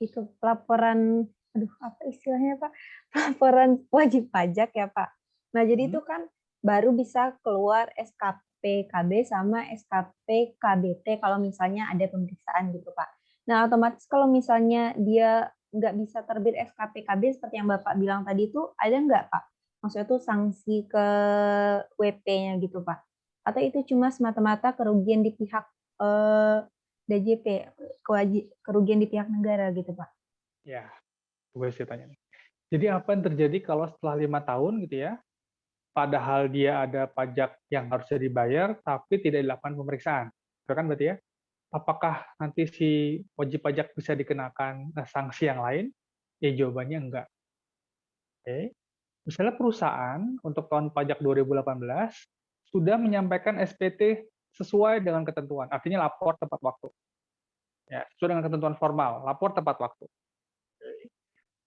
itu pelaporan, aduh apa istilahnya Pak? Pelaporan wajib pajak ya Pak. Nah jadi itu kan baru bisa keluar SKP KB sama SKP KBT kalau misalnya ada pemeriksaan gitu Pak. Nah otomatis kalau misalnya dia nggak bisa terbit SKP KB seperti yang Bapak bilang tadi itu ada nggak Pak? Maksudnya tuh sanksi ke WP-nya gitu Pak? Atau itu cuma semata-mata kerugian di pihak DJP, kerugian di pihak negara gitu Pak? Ya, gue sih tanya nih. Jadi apa yang terjadi kalau setelah 5 tahun gitu ya, padahal dia ada pajak yang harusnya dibayar, tapi tidak dilakukan pemeriksaan. Itu kan berarti ya, apakah nanti si wajib pajak bisa dikenakan sanksi yang lain? Ya jawabannya enggak. Oke. Misalnya perusahaan untuk tahun pajak 2018 sudah menyampaikan SPT sesuai dengan ketentuan, artinya lapor tepat waktu. Ya, sesuai dengan ketentuan formal, lapor tepat waktu.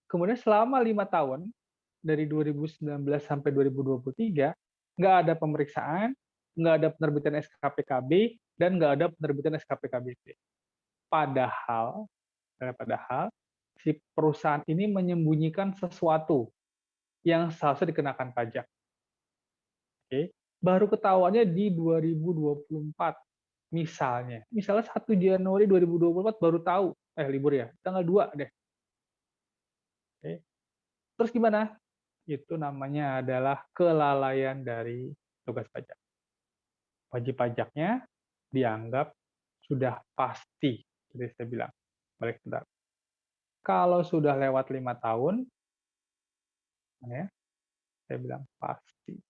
Kemudian selama 5 tahun, dari 2019 sampai 2023, nggak ada pemeriksaan, nggak ada penerbitan SKPKB, dan nggak ada penerbitan SKPKBT. Padahal si perusahaan ini menyembunyikan sesuatu yang seharusnya dikenakan pajak. Oke. Baru ketahuannya di 2024. Misalnya 1 Januari 2024 baru tahu, libur ya, tanggal 2 deh. Oke. Terus gimana? Itu namanya adalah kelalaian dari tugas pajak. Wajib pajaknya dianggap sudah pasti, seperti saya bilang. Balik sebentar. Kalau sudah lewat 5 tahun, ya, saya bilang pasti.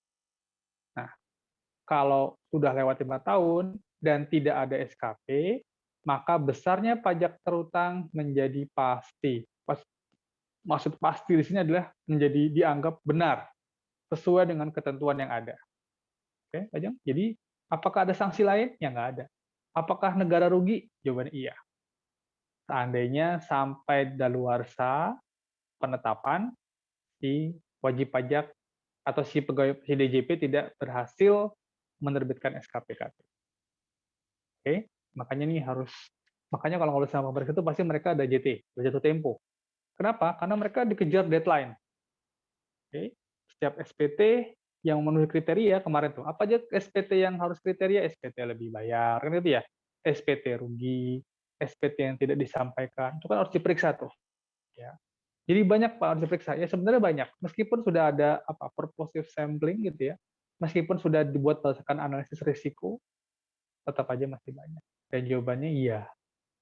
Nah, kalau sudah lewat 5 tahun dan tidak ada SKP, maka besarnya pajak terutang menjadi pasti. Maksud pasti di sini adalah menjadi dianggap benar, sesuai dengan ketentuan yang ada. Oke, Pak Jeng? Jadi, apakah ada sanksi lain? Ya nggak ada. Apakah negara rugi? Jawabannya iya. Seandainya sampai daluarsa penetapan, si wajib pajak atau si pegawai si DJP tidak berhasil menerbitkan SKPKB. Oke, makanya kalau ngobrol sama pemerintah itu pasti mereka ada JT, jatuh tempo. Kenapa? Karena mereka dikejar deadline. Oke, setiap SPT yang memenuhi kriteria kemarin tuh, apa aja SPT yang harus kriteria? SPT lebih bayar, kan gitu ya. SPT rugi, SPT yang tidak disampaikan, itu kan harus diperiksa tuh. Ya. Jadi banyak Pak harus diperiksa. Ya sebenarnya banyak, meskipun sudah ada purposive sampling gitu ya, meskipun sudah dibuat berdasarkan analisis risiko, tetap aja masih banyak. Dan jawabannya iya,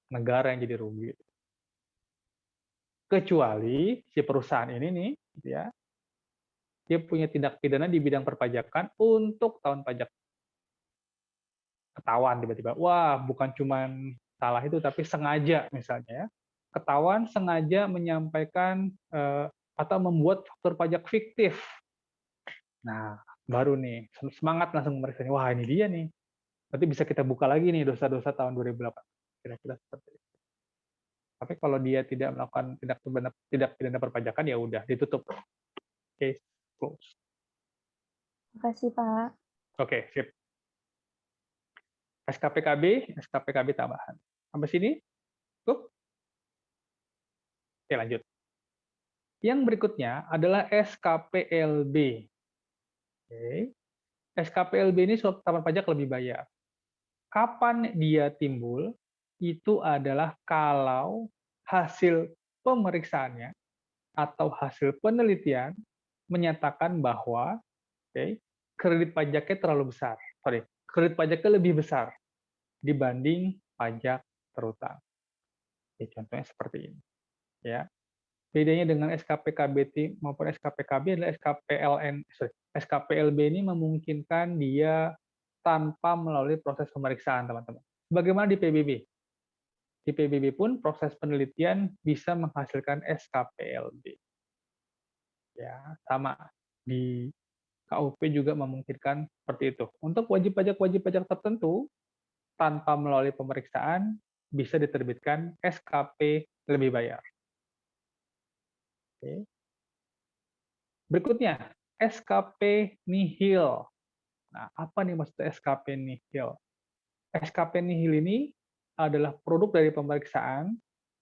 negara yang jadi rugi. Kecuali si perusahaan ini nih, gitu ya, dia punya tindak pidana di bidang perpajakan untuk tahun pajak. Ketahuan tiba-tiba, wah bukan cuma salah itu, tapi sengaja misalnya ya, ketahuan sengaja menyampaikan atau membuat faktur pajak fiktif. Nah, baru nih, semangat langsung memeriksa, wah ini dia nih. Berarti bisa kita buka lagi nih dosa-dosa tahun 2008. Kira-kira seperti itu. Tapi kalau dia tidak melakukan tindak pidana perpajakan, ya udah ditutup. Case close. Terima kasih, Pak. Oke, sip. SKPKB tambahan. Sampai sini? Cukup? Oke, lanjut. Yang berikutnya adalah SKPLB. Oke. SKPLB ini suatu penetapan pajak lebih bayar. Kapan dia timbul? Itu adalah kalau hasil pemeriksaannya atau hasil penelitian menyatakan bahwa kredit pajaknya terlalu besar. Kredit pajaknya lebih besar dibanding pajak terutang. Contohnya seperti ini. Ya. Bedanya dengan SKPKBT maupun SKPKB adalah SKPLB ini memungkinkan dia tanpa melalui proses pemeriksaan, teman-teman. Bagaimana di PBB? Di PBB pun proses penelitian bisa menghasilkan SKPLB. Ya, sama. Di KUP juga memungkinkan seperti itu. Untuk wajib pajak tertentu, tanpa melalui pemeriksaan, bisa diterbitkan SKP lebih bayar. Oke. Berikutnya, SKP nihil. Nah, apa nih maksud SKP nihil? SKP nihil ini adalah produk dari pemeriksaan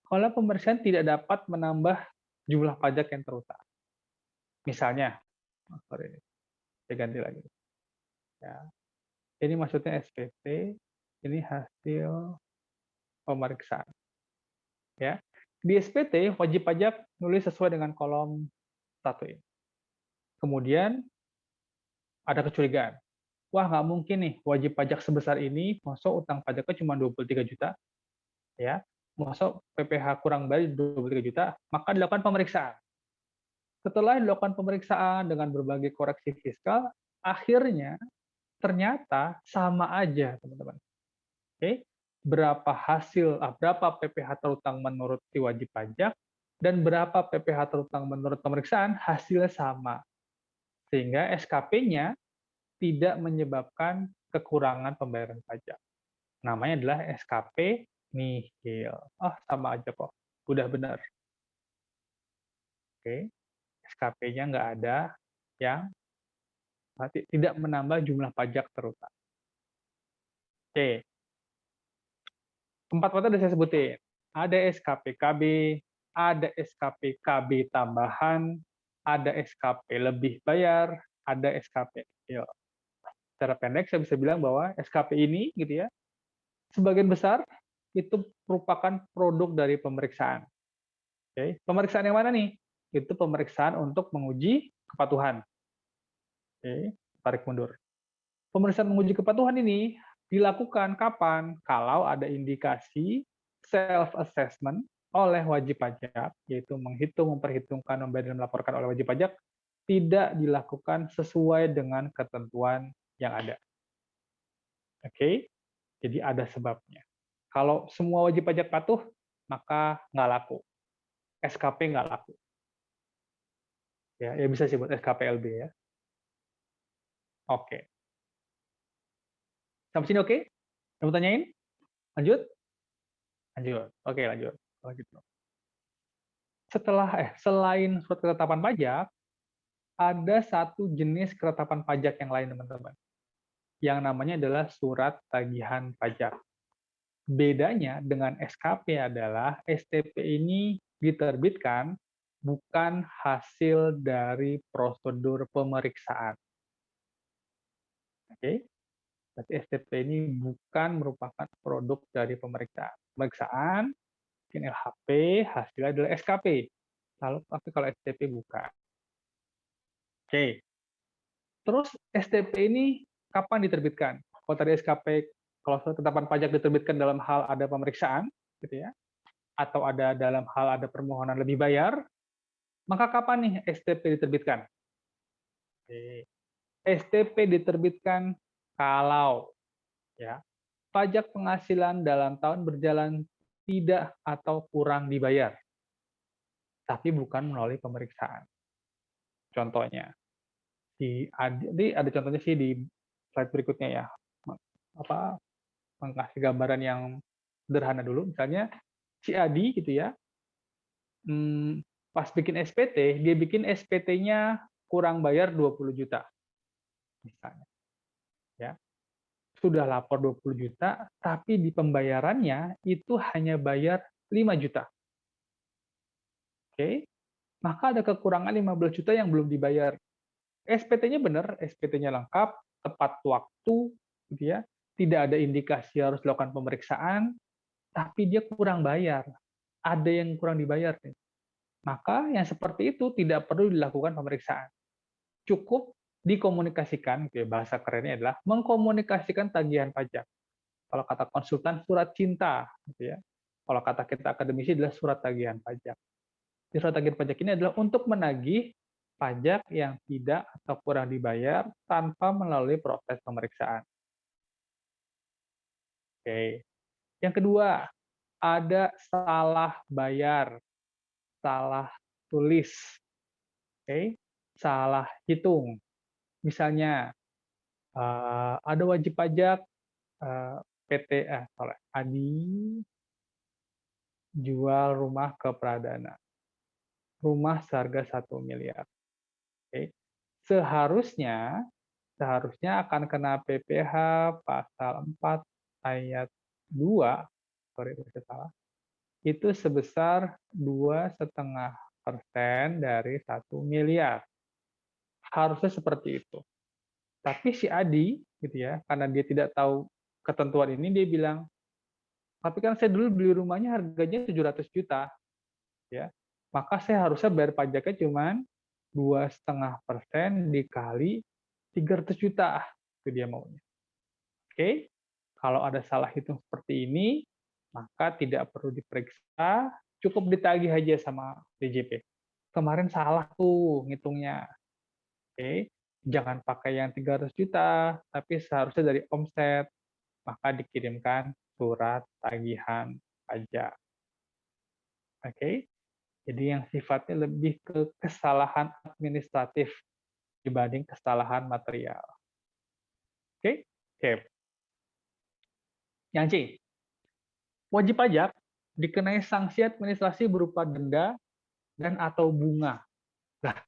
kalau pemeriksaan tidak dapat menambah jumlah pajak yang terutang. Misalnya, saya ganti lagi. Ya. Ini maksudnya SPT, ini hasil pemeriksaan. Ya. Di SPT, wajib pajak nulis sesuai dengan kolom 1 ini. Kemudian, ada kecurigaan. Wah, nggak mungkin nih, wajib pajak sebesar ini, masuk utang pajaknya cuma 23 juta, ya, masuk PPh kurang bayar 23 juta, maka dilakukan pemeriksaan. Setelah dilakukan pemeriksaan dengan berbagai koreksi fiskal, akhirnya ternyata sama aja, teman-teman. Oke, berapa PPh terutang menurut si wajib pajak dan berapa PPh terutang menurut pemeriksaan, hasilnya sama. Sehingga SKP-nya tidak menyebabkan kekurangan pembayaran pajak. Namanya adalah SKP nihil. Oh, sama aja kok. Udah benar. Oke, SKP-nya nggak ada yang tidak menambah jumlah pajak terutang. Oke, 4 mata udah saya sebutin. Ada SKP KB, ada SKP KB tambahan, ada SKP lebih bayar, ada SKP nihil. Secara pendek saya bisa bilang bahwa SKP ini gitu ya, sebagian besar itu merupakan produk dari pemeriksaan. Oke, pemeriksaan yang mana nih? Itu pemeriksaan untuk menguji kepatuhan. Oke, tarik mundur. Pemeriksaan menguji kepatuhan ini dilakukan kapan? Kalau ada indikasi self-assessment oleh wajib pajak, yaitu menghitung, memperhitungkan, membayar, dan melaporkan oleh wajib pajak, tidak dilakukan sesuai dengan ketentuan yang ada. Oke, jadi ada sebabnya. Kalau semua wajib pajak patuh, maka nggak laku. SKP nggak laku. Ya bisa disebut SKPLB ya. Oke. Sampai sini oke? Kamu tanyain? Lanjut? Lanjut. Oke, lanjut. Kalau gitu. Selain surat ketetapan pajak, ada satu jenis ketetapan pajak yang lain, teman-teman. Yang namanya adalah surat tagihan pajak. Bedanya dengan SKP adalah STP ini diterbitkan bukan hasil dari prosedur pemeriksaan. Oke? Berarti STP ini bukan merupakan produk dari pemeriksaan. Pemeriksaan, mungkin LHP, hasilnya adalah SKP. Tapi kalau STP bukan. Oke. Terus STP ini kapan diterbitkan? Kalau tadi SKP, kalau surat ketetapan pajak diterbitkan dalam hal ada pemeriksaan, gitu ya, atau ada dalam hal ada permohonan lebih bayar, maka kapan nih STP diterbitkan? Oke. STP diterbitkan kalau ya pajak penghasilan dalam tahun berjalan tidak atau kurang dibayar, tapi bukan melalui pemeriksaan. Contohnya, jadi ada contohnya sih di slide berikutnya ya. Mengasih gambaran yang sederhana dulu, misalnya si Adi gitu ya, pas bikin SPT, dia bikin SPT-nya kurang bayar 20 juta, misalnya. Ya, sudah lapor 20 juta, tapi di pembayarannya itu hanya bayar 5 juta. Oke, maka ada kekurangan 15 juta yang belum dibayar. SPT-nya benar, SPT-nya lengkap, tepat waktu, gitu ya. Tidak ada indikasi harus dilakukan pemeriksaan, tapi dia kurang bayar. Ada yang kurang dibayar. Maka yang seperti itu tidak perlu dilakukan pemeriksaan. Cukup dikomunikasikan, gitu ya, bahasa kerennya adalah mengkomunikasikan tagihan pajak. Kalau kata konsultan, surat cinta. Gitu ya. Kalau kata kita akademisi adalah surat tagihan pajak. Di surat tagihan pajak ini adalah untuk menagih pajak yang tidak atau kurang dibayar tanpa melalui proses pemeriksaan. Oke. Yang kedua, ada salah bayar, salah tulis, oke, salah hitung. Misalnya ada wajib pajak PT Adi jual rumah ke Pradana, rumah seharga 1 miliar. Oke. Seharusnya akan kena PPh pasal 4 ayat 2, sorry saya salah, itu sebesar 2,5% dari 1 miliar. Harusnya seperti itu. Tapi si Adi, gitu ya, karena dia tidak tahu ketentuan ini, dia bilang, tapi kan saya dulu beli rumahnya harganya 700 juta, ya, maka saya harusnya bayar pajaknya cuma 2,5% dikali 300 juta, itu dia maunya. Oke, kalau ada salah hitung seperti ini, maka tidak perlu diperiksa, cukup ditagih aja sama DJP. kemarin salah tuh ngitungnya. Oke, jangan pakai yang 300 juta, tapi seharusnya dari omset, maka dikirimkan surat tagihan pajak. Oke, jadi yang sifatnya lebih ke kesalahan administratif dibanding kesalahan material. Oke, oke. Yang C, wajib pajak dikenai sanksi administrasi berupa denda dan atau bunga. Nah,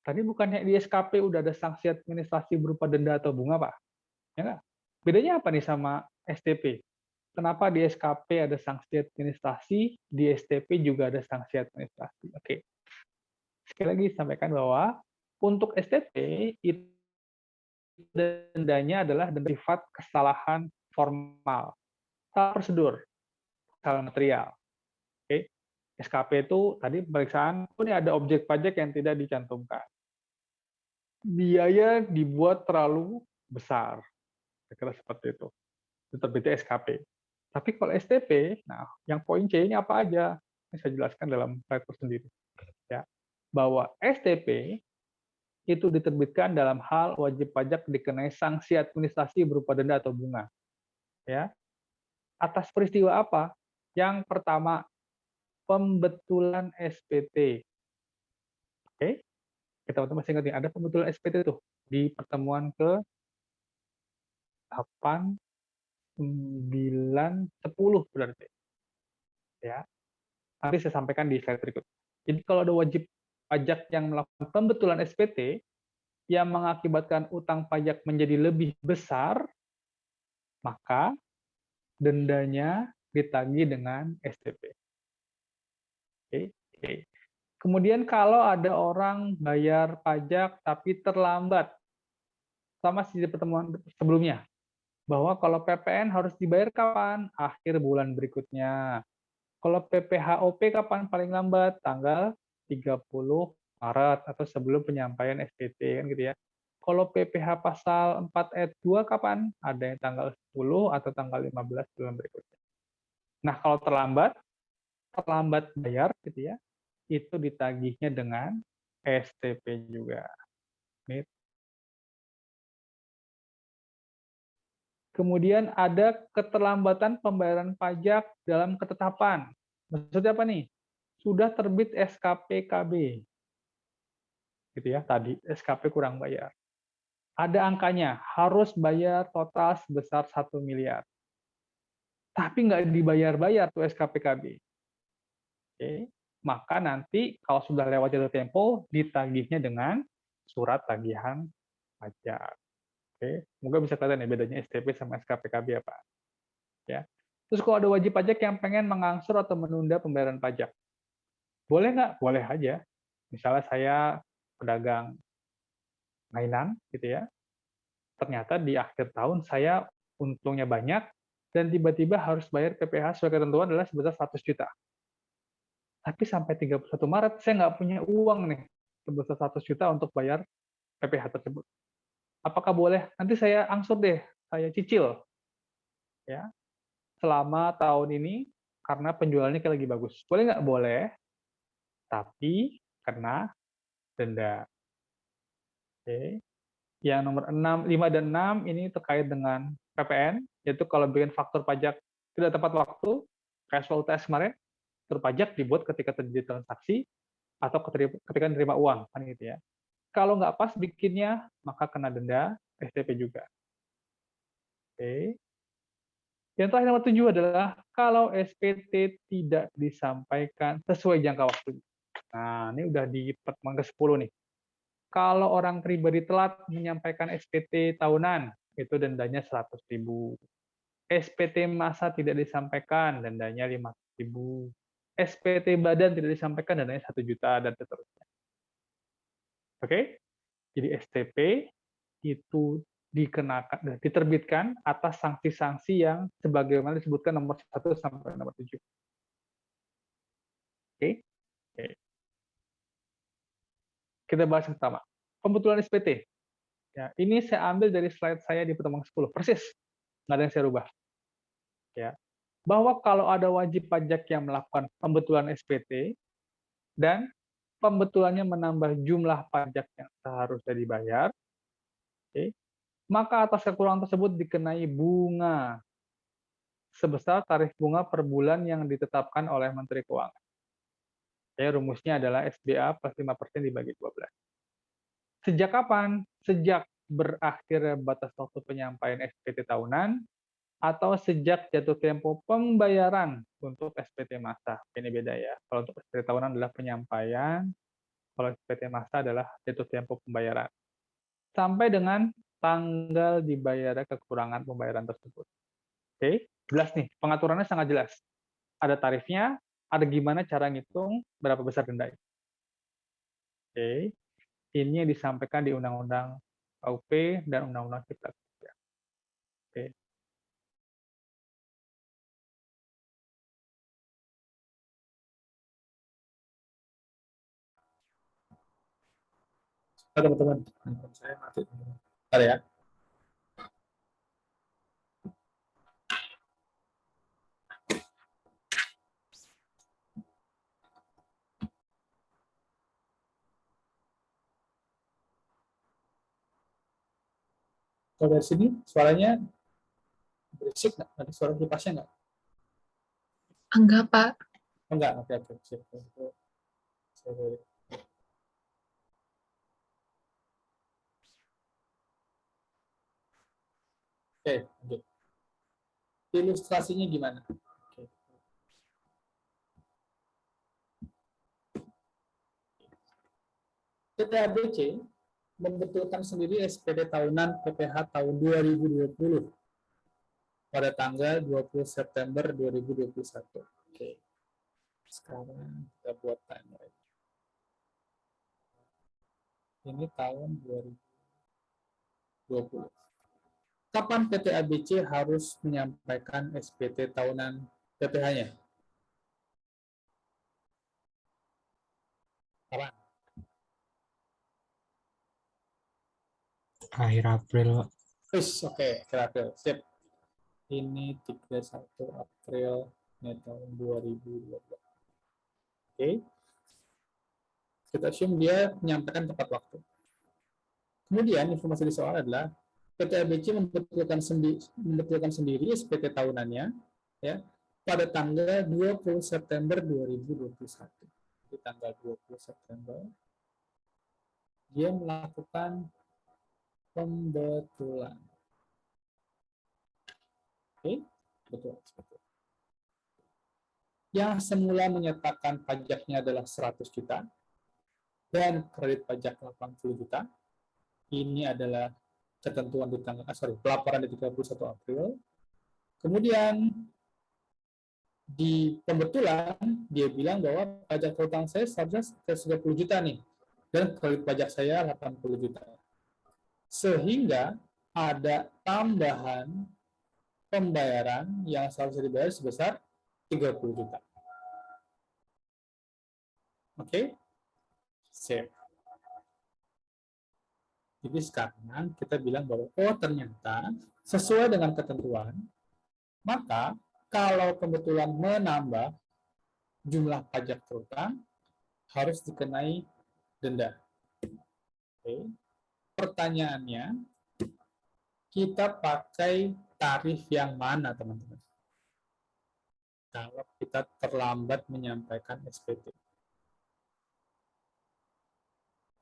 tadi bukannya di SKP udah ada sanksi administrasi berupa denda atau bunga, Pak? Ya nggak? Bedanya apa nih sama STP? Kenapa di SKP ada sanksi administrasi, di STP juga ada sanksi administrasi? Oke. Sekali lagi sampaikan bahwa untuk STP itu dendanya adalah denda sifat kesalahan formal, salah prosedur, salah material. Oke. SKP itu tadi pemeriksaan, ini ada objek pajak yang tidak dicantumkan. Biaya dibuat terlalu besar. Kira-kira seperti itu. Itu terbitnya SKP. Tapi kalau STP, nah yang poin C ini apa aja? Ini saya jelaskan dalam slide sendiri. Ya, bahwa STP itu diterbitkan dalam hal wajib pajak dikenai sanksi administrasi berupa denda atau bunga. Ya, atas peristiwa apa? Yang pertama, pembetulan SPT. Oke, kita masih ingat nih, ada pembetulan SPT tuh di pertemuan ke 8, 9, 10 berarti. Ya, nanti saya sampaikan di slide berikut. Jadi kalau ada wajib pajak yang melakukan pembetulan SPT yang mengakibatkan utang pajak menjadi lebih besar, maka dendanya ditagih dengan STP. Oke. Kemudian kalau ada orang bayar pajak tapi terlambat, sama seperti pertemuan sebelumnya, bahwa kalau PPN harus dibayar kapan? Akhir bulan berikutnya. Kalau PPHOP kapan paling lambat? Tanggal 30 Maret atau sebelum penyampaian SPT kan gitu ya. Kalau PPh pasal 4 ayat 2 kapan? Ada yang tanggal 10 atau tanggal 15 bulan berikutnya. Nah, kalau terlambat bayar gitu ya, itu ditagihnya dengan STP juga. Kemudian ada keterlambatan pembayaran pajak dalam ketetapan. Maksudnya apa nih? Sudah terbit SKP KB. Gitu ya, tadi SKP kurang bayar. Ada angkanya, harus bayar total sebesar 1 miliar. Tapi nggak dibayar-bayar tuh SKP KB. Oke. Maka nanti kalau sudah lewat jatuh tempo, ditagihnya dengan surat tagihan pajak. Oke, semoga bisa kelihatan ya bedanya STP sama SKPKB ya Pak. Ya. Terus kalau ada wajib pajak yang pengen mengangsur atau menunda pembayaran pajak, boleh nggak? Boleh aja. Misalnya saya pedagang mainan, gitu ya. Ternyata di akhir tahun saya untungnya banyak dan tiba-tiba harus bayar PPh sesuai ketentuan adalah sebesar 100 juta. Tapi sampai 31 Maret saya nggak punya uang nih sebesar 100 juta untuk bayar PPh tersebut. Apakah boleh? Nanti saya angsur deh, saya cicil. Ya, selama tahun ini karena penjualannya lagi bagus. Boleh nggak? Boleh, tapi kena denda. Oke. Yang nomor 6, 5 dan 6 ini terkait dengan PPN, yaitu kalau bikin faktur pajak tidak tepat waktu, casual tax kemarin, faktur pajak dibuat ketika terjadi transaksi atau ketika menerima uang, kan gitu ya. Kalau nggak pas bikinnya, maka kena denda, STP juga. Oke. Yang terakhir nomor 7 adalah kalau SPT tidak disampaikan sesuai jangka waktu. Nah, ini udah di pertemuan ke-10 nih. Kalau orang pribadi telat menyampaikan SPT tahunan, itu dendanya 100.000. SPT massa tidak disampaikan, dendanya 500.000. SPT badan tidak disampaikan, dendanya 1 juta, dan seterusnya. Oke? Jadi STP itu dikenakan, diterbitkan atas sanksi-sanksi yang sebagaimana disebutkan nomor 1 sampai nomor 7. Oke? Oke. Kita bahas yang pertama. Pembetulan SPT. Ya, ini saya ambil dari slide saya di pertemuan 10. Persis. Nggak ada yang saya rubah. Ya. Bahwa kalau ada wajib pajak yang melakukan pembetulan SPT dan pembetulannya menambah jumlah pajak yang seharusnya dibayar, oke, maka atas kekurangan tersebut dikenai bunga sebesar tarif bunga per bulan yang ditetapkan oleh Menteri Keuangan. Oke, rumusnya adalah SBA plus 5% dibagi 12. Sejak kapan? Sejak berakhir batas waktu penyampaian SPT tahunan atau sejak jatuh tempo pembayaran untuk SPT masa. Ini beda ya. Kalau untuk SPT tahunan adalah penyampaian, kalau SPT masa adalah jatuh tempo pembayaran. Sampai dengan tanggal dibayarnya kekurangan pembayaran tersebut. Oke, jelas nih, pengaturannya sangat jelas. Ada tarifnya, ada gimana cara ngitung berapa besar denda. Oke, ini yang disampaikan di Undang-Undang KUP dan Undang-Undang Cipta Kerja. Oke. Teman-teman, saya mati. Bentar ya. Kalau dari sini suaranya berisik nggak? Nanti suara kipasnya nggak? Enggak, Pak. Oh, enggak, oke. Sip. Saya- Oke, lanjut. Ilustrasinya gimana? Oke. PTABC membetulkan sendiri SPT tahunan PPH tahun 2020 pada tanggal 20 September 2021. Oke. Sekarang kita buat timeline. Ini tahun 2020. Kapan PTABC harus menyampaikan SPT tahunan PPH-nya? Kapan? Akhir April, Pak. Oke, April. Sip. Ini 31 April tahun 2020. Oke. Kita assume dia menyampaikan tepat waktu. Kemudian informasi di soal adalah PTABC membetulkan sendiri SPT tahunannya ya pada tanggal 20 September 2021. Di tanggal 20 September dia melakukan pembetulan. Oke, betul. Yang semula menyatakan pajaknya adalah 100 juta dan kredit pajak 80 juta. Ini adalah ketentuan di tanggal pelaporan di 31 April. Kemudian di pembetulan dia bilang bahwa pajak hutang saya seharusnya 30 juta nih dan kredit pajak saya 80 juta. Sehingga ada tambahan pembayaran yang seharusnya dibayar sebesar 30 juta. Oke? Save. Jadi sekarang kita bilang bahwa ternyata sesuai dengan ketentuan, maka kalau pembetulan menambah jumlah pajak terutang harus dikenai denda. Oke. Pertanyaannya, kita pakai tarif yang mana, teman-teman? Kalau kita terlambat menyampaikan SPT.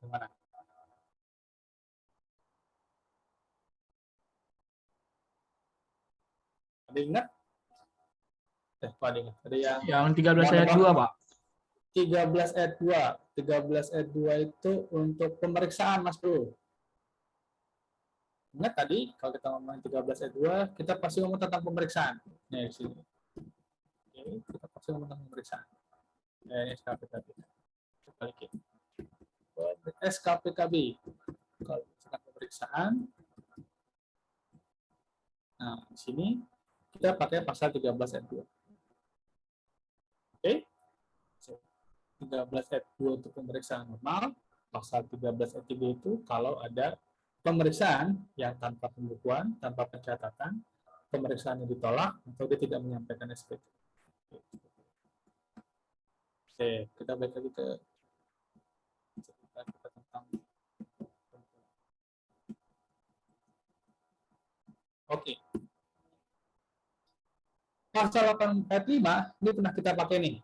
Gimana? Ada ingat? Ada Yang 13 ayat 2, Pak. 13 ayat 2. 13 ayat 2 itu untuk pemeriksaan, Mas Bro. Ingat tadi, kalau kita ngomong 13 ayat 2, kita pasti ngomong tentang pemeriksaan. Nih, di sini. Oke, kita pasti ngomong tentang pemeriksaan. Ini SKPKB. Balikin. SKPKB. Kalau misalkan pemeriksaan, nah, di sini kita pakai pasal 13 ayat 2. Oke? 13 ayat 2 untuk pemeriksaan normal, pasal 13 ayat 3 itu kalau ada pemeriksaan yang tanpa pembukuan, tanpa pencatatan, pemeriksaan yang ditolak, atau dia tidak menyampaikan SPT. Oke, kita balik lagi ke Pasal 8 ayat 5 ini pernah kita pakai nih.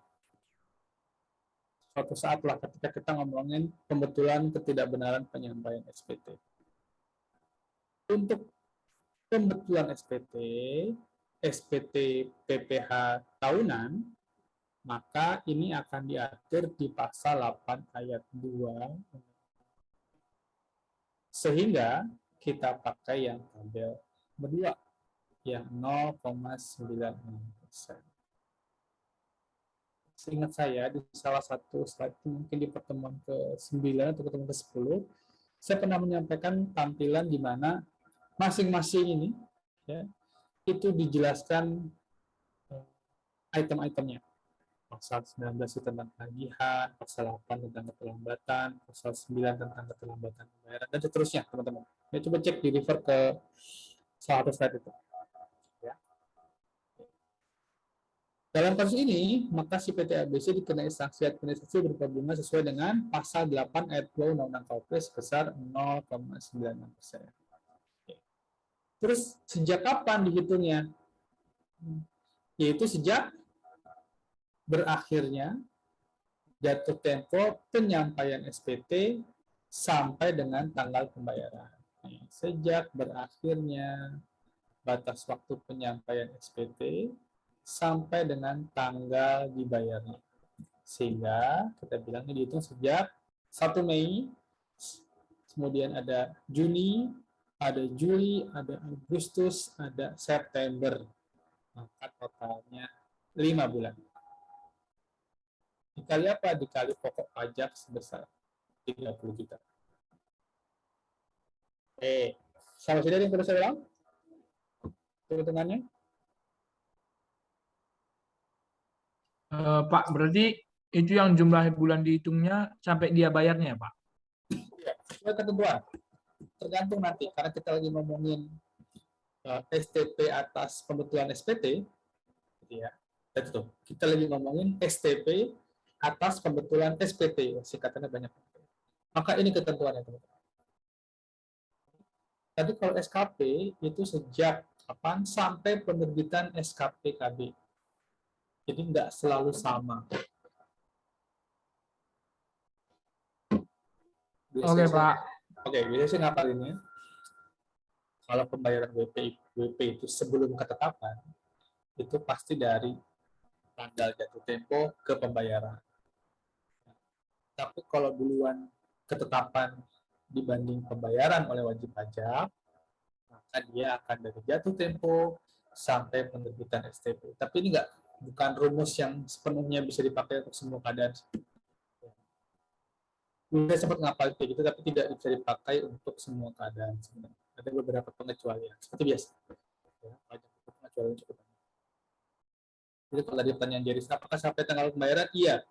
Suatu saat lah ketika kita ngomongin pembetulan ketidakbenaran penyampaian SPT. Untuk pembetulan SPT, SPT PPH tahunan, maka ini akan diatur di pasal 8 ayat 2, sehingga kita pakai yang tabel berdua, yang 0,96%. Seingat saya di salah satu slide, mungkin di pertemuan ke-9 atau pertemuan ke-10, saya pernah menyampaikan tampilan di mana masing-masing ini ya, itu dijelaskan item-itemnya. Pasal 19 itu tentang tagihan, pasal 8 tentang keterlambatan, pasal 9 tentang keterlambatan pembayaran, dan seterusnya, teman-teman. Ya, coba cek di refer ke salah satu slide itu. Ya. Dalam kasus ini, maka si PT ABC dikenai sanksi administrasi berupa bunga sesuai dengan pasal 8 ayat 2 Undang-Undang KUHP sebesar 0,96%. Terus sejak kapan dihitungnya? Yaitu sejak berakhirnya jatuh tempo penyampaian SPT sampai dengan tanggal pembayaran. Sejak berakhirnya batas waktu penyampaian SPT sampai dengan tanggal dibayarnya. Sehingga kita bilang ini dihitung sejak 1 Mei, kemudian ada Juni, ada Juli, ada Agustus, ada September. Maka totalnya 5 bulan. Dikali apa? Dikali pokok pajak sebesar 30 juta. Sama sudah yang perlu saya ulang? Hitungannya? Pak, berarti itu yang jumlah bulan dihitungnya sampai dia bayarnya ya, Pak? Ya, sesuai ketentuan. Tergantung nanti, karena kita lagi ngomongin STP atas pembetulan SPT, gitu ya. Itu, kita lagi ngomongin STP atas pembetulan SPT, singkatannya banyak. Maka ini ketentuannya, teman-teman. Tadi kalau SKP itu sejak kapan sampai penerbitan SKP KB. Jadi nggak selalu sama. Oke, Pak. Oke, biasanya saya ngapalinnya. Kalau pembayaran WP itu sebelum ketetapan, itu pasti dari tanggal jatuh tempo ke pembayaran. Tapi kalau duluan ketetapan dibanding pembayaran oleh wajib pajak, maka dia akan dari jatuh tempo sampai penerbitan STP. Tapi ini bukan rumus yang sepenuhnya bisa dipakai untuk semua keadaan. Saya sempat ngapal kayak gitu, tapi tidak bisa dipakai untuk semua keadaan sebenarnya. Ada beberapa pengecualian, seperti biasa. Ya, pengecualian cukup banyak. Jadi kalau tadi pertanyaan Jerry, apakah sampai tanggal pembayaran? Iya,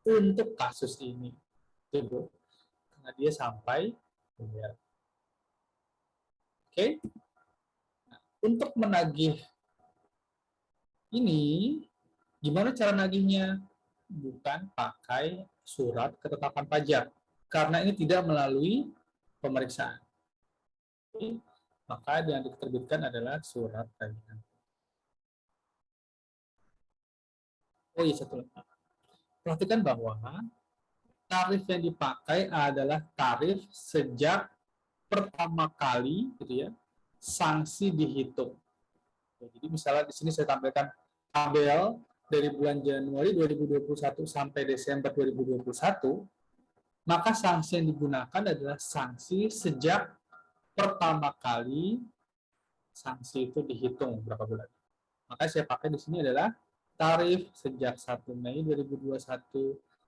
untuk kasus ini. Itu, karena dia sampai pembayaran. Oke? Nah, untuk menagih ini, gimana cara nagihnya? Bukan pakai surat ketetapan pajak, karena ini tidak melalui pemeriksaan. Maka yang diterbitkan adalah surat tagihan. Oh iya, satu lagi. Perhatikan bahwa tarif yang dipakai adalah tarif sejak pertama kali, gitu ya, sanksi dihitung. Jadi misalnya di sini saya tampilkan tabel dari bulan Januari 2021 sampai Desember 2021, maka sanksi yang digunakan adalah sanksi sejak pertama kali sanksi itu dihitung berapa bulan. Maka saya pakai di sini adalah tarif sejak 1 Mei 2021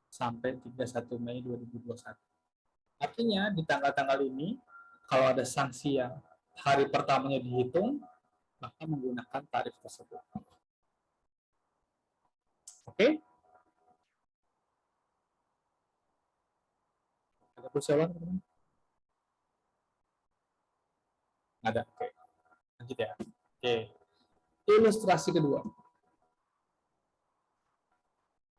sampai 31 Mei 2021. Artinya di tanggal-tanggal ini, kalau ada sanksi yang hari pertamanya dihitung, maka menggunakan tarif tersebut. Oke? Ada persoalan, teman-teman? Ada. Oke. Lanjut ya. Oke. Ilustrasi kedua.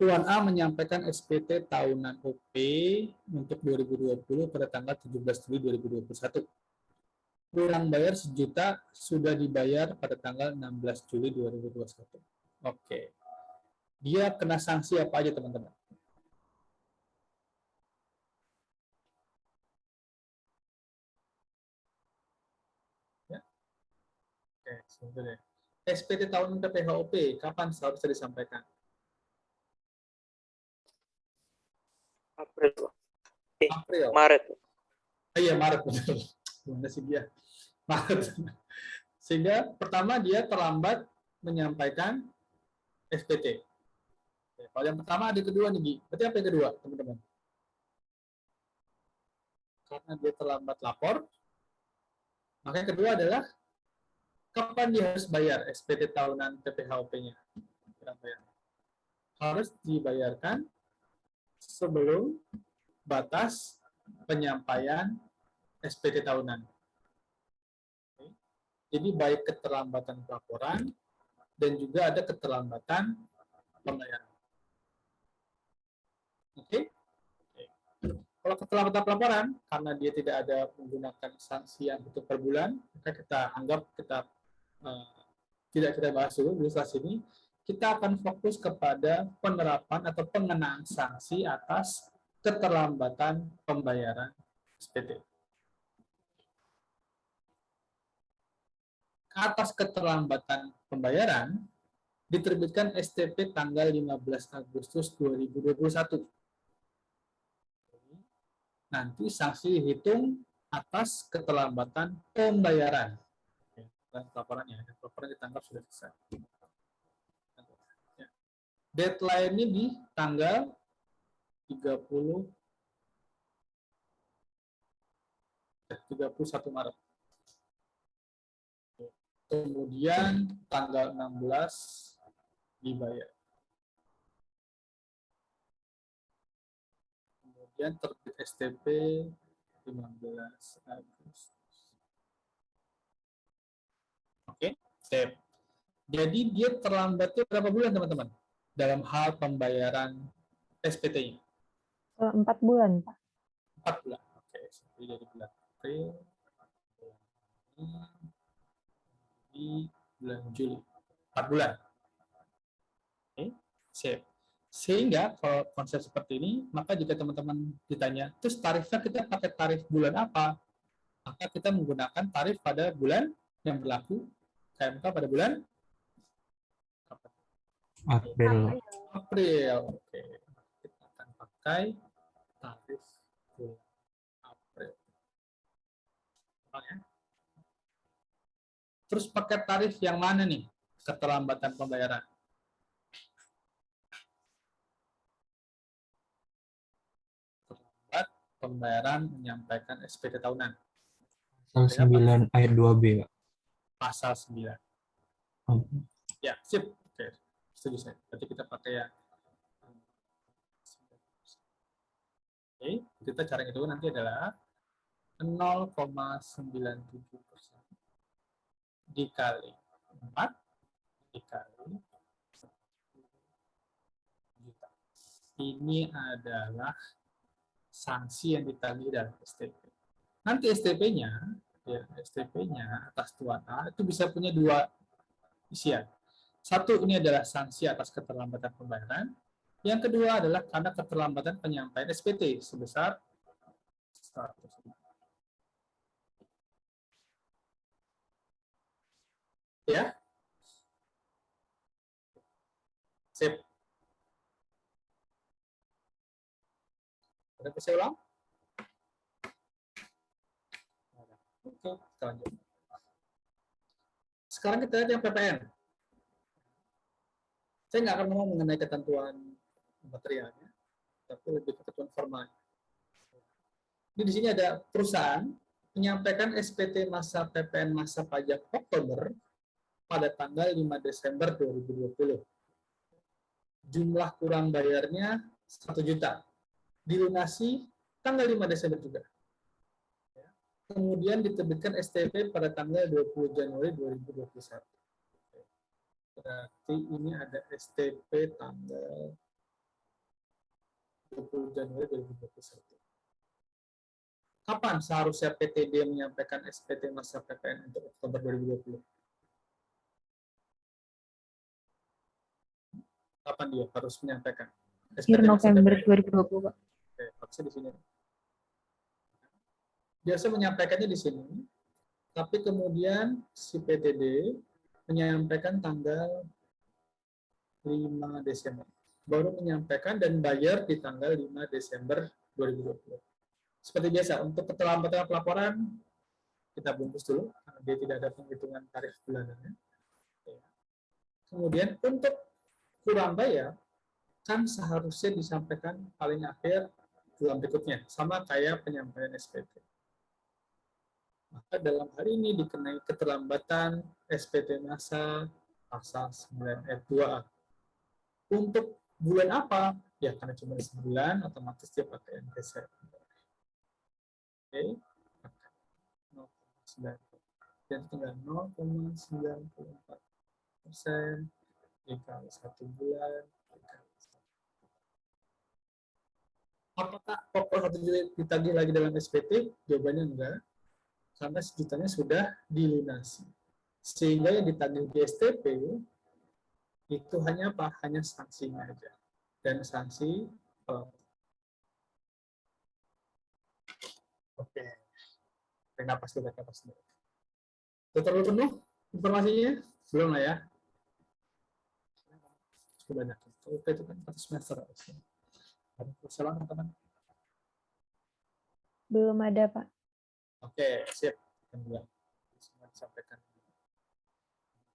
Tuan A menyampaikan SPT tahunan OP untuk 2020 pada tanggal 17 Juli 2021. Kurang bayar 1 juta sudah dibayar pada tanggal 16 Juli 2021. Oke. Dia kena sanksi apa aja, teman-teman? Ya. Oke, sebentar ya. SPT tahunan PPHOP, kapan seharusnya disampaikan? April, April. Maret. Iya, Maret, betul. Gimana sih dia? Maret. Sehingga pertama dia terlambat menyampaikan SPT. Oke, kalau yang pertama ada kedua nih, Gi. Berarti apa yang kedua, teman-teman? Karena dia terlambat lapor, maka yang kedua adalah kapan dia harus bayar SPT tahunan PPHOP-nya? Harus dibayarkan sebelum batas penyampaian SPT tahunan. Oke. Jadi baik keterlambatan pelaporan dan juga ada keterlambatan pembayaran. Oke. Kalau keterlambatan pelaporan, karena dia tidak ada menggunakan sanksi yang itu per bulan, maka kita anggap tidak kita bahas dulu di kelas ini. Kita akan fokus kepada penerapan atau pengenaan sanksi atas keterlambatan pembayaran SPT. Atas keterlambatan pembayaran, diterbitkan STP tanggal 15 Agustus 2021. Nanti sanksi dihitung atas keterlambatan pembayaran. Laporannya, laporan ditangkap sudah selesai. Deadline-nya di tanggal 31 Maret. Kemudian tanggal 16 dibayar. Kemudian terbit STP 15 Agustus. Oke, sip. Jadi dia terlambatnya berapa bulan, teman-teman? Dalam hal pembayaran SPT-nya? 4 bulan, Pak. 4 bulan. Oke, jadi bulan April, di bulan Juli. 4 bulan. Oke, sip. Sehingga kalau konsep seperti ini, maka jika teman-teman ditanya, terus tarifnya kita pakai tarif bulan apa? Maka kita menggunakan tarif pada bulan yang berlaku KMK pada bulan April. April. Oke. Kita akan pakai tarif bulan April. Oke. Terus pakai tarif yang mana nih? Keterlambatan pembayaran. Terlambat pembayaran menyampaikan SPT tahunan. Pasal 9 ayat 2B, Pak. Pasal 9. Ya, sip. Oke, setuju saya. Berarti kita pakai yang oke, kita cara itu nanti adalah 0,97% dikali 4 dikali 10 juta. Ini adalah sanksi yang ditagih dalam STP. Nanti STP-nya, ya, STP-nya atas tuan A itu bisa punya dua isian. Satu, ini adalah sanksi atas keterlambatan pembayaran. Yang kedua adalah karena keterlambatan penyampaian SPT sebesar 100. Ya. Sip. Ada bisa ulang? Oke, kita lanjut. Sekarang kita lihat yang PPN. Saya nggak akan ngomong mengenai ketentuan materialnya, tapi lebih ke ketentuan formal. Ini di sini ada perusahaan menyampaikan SPT masa PPN masa pajak Oktober pada tanggal 5 Desember 2020. Jumlah kurang bayarnya 1 juta. Dilunasi tanggal 5 Desember juga. Kemudian diterbitkan STP pada tanggal 20 Januari 2021. Berarti ini ada STP tanggal 20 Januari 2021. Kapan seharusnya PTB menyampaikan SPT masa PPN untuk Oktober 2020? kapan dia harus menyampaikan? Akhir SPT masa November PPN. 2020, Pak. Oke, harusnya di sini. Biasa menyampaikannya di sini, tapi kemudian si PTD menyampaikan tanggal 5 Desember. Baru menyampaikan dan bayar di tanggal 5 Desember 2020. Seperti biasa, untuk keterlambatan pelaporan, kita bungkus dulu, karena dia tidak ada penghitungan tarif bulanannya. Kemudian untuk kurang bayar, kan seharusnya disampaikan paling akhir bulan berikutnya, sama kayak penyampaian SPT. Maka dalam hari ini dikenai keterlambatan SPT masa pasal 9 ayat 2A. Untuk bulan apa? Ya karena cuma sebulan, otomatis dia pakai NTC. Oke, 0,9. Dan tinggal 0,94% dikali 1 bulan. Apakah pokok 1 juta ditagih lagi dalam SPT? Jawabannya enggak. Karena sejutanya sudah dilunasi. Sehingga yang ditagih di STP itu hanya apa? Hanya sanksinya aja. Dan sanksi oke. Tarik napas dulu, tarik napas dulu. Sudah terlalu penuh informasinya? Belum lah ya. Cukup banyak. Oke, itu kan 1 semester. Ada persoalan, teman-teman? Belum ada, Pak. Oke, siap. Semua disampaikan.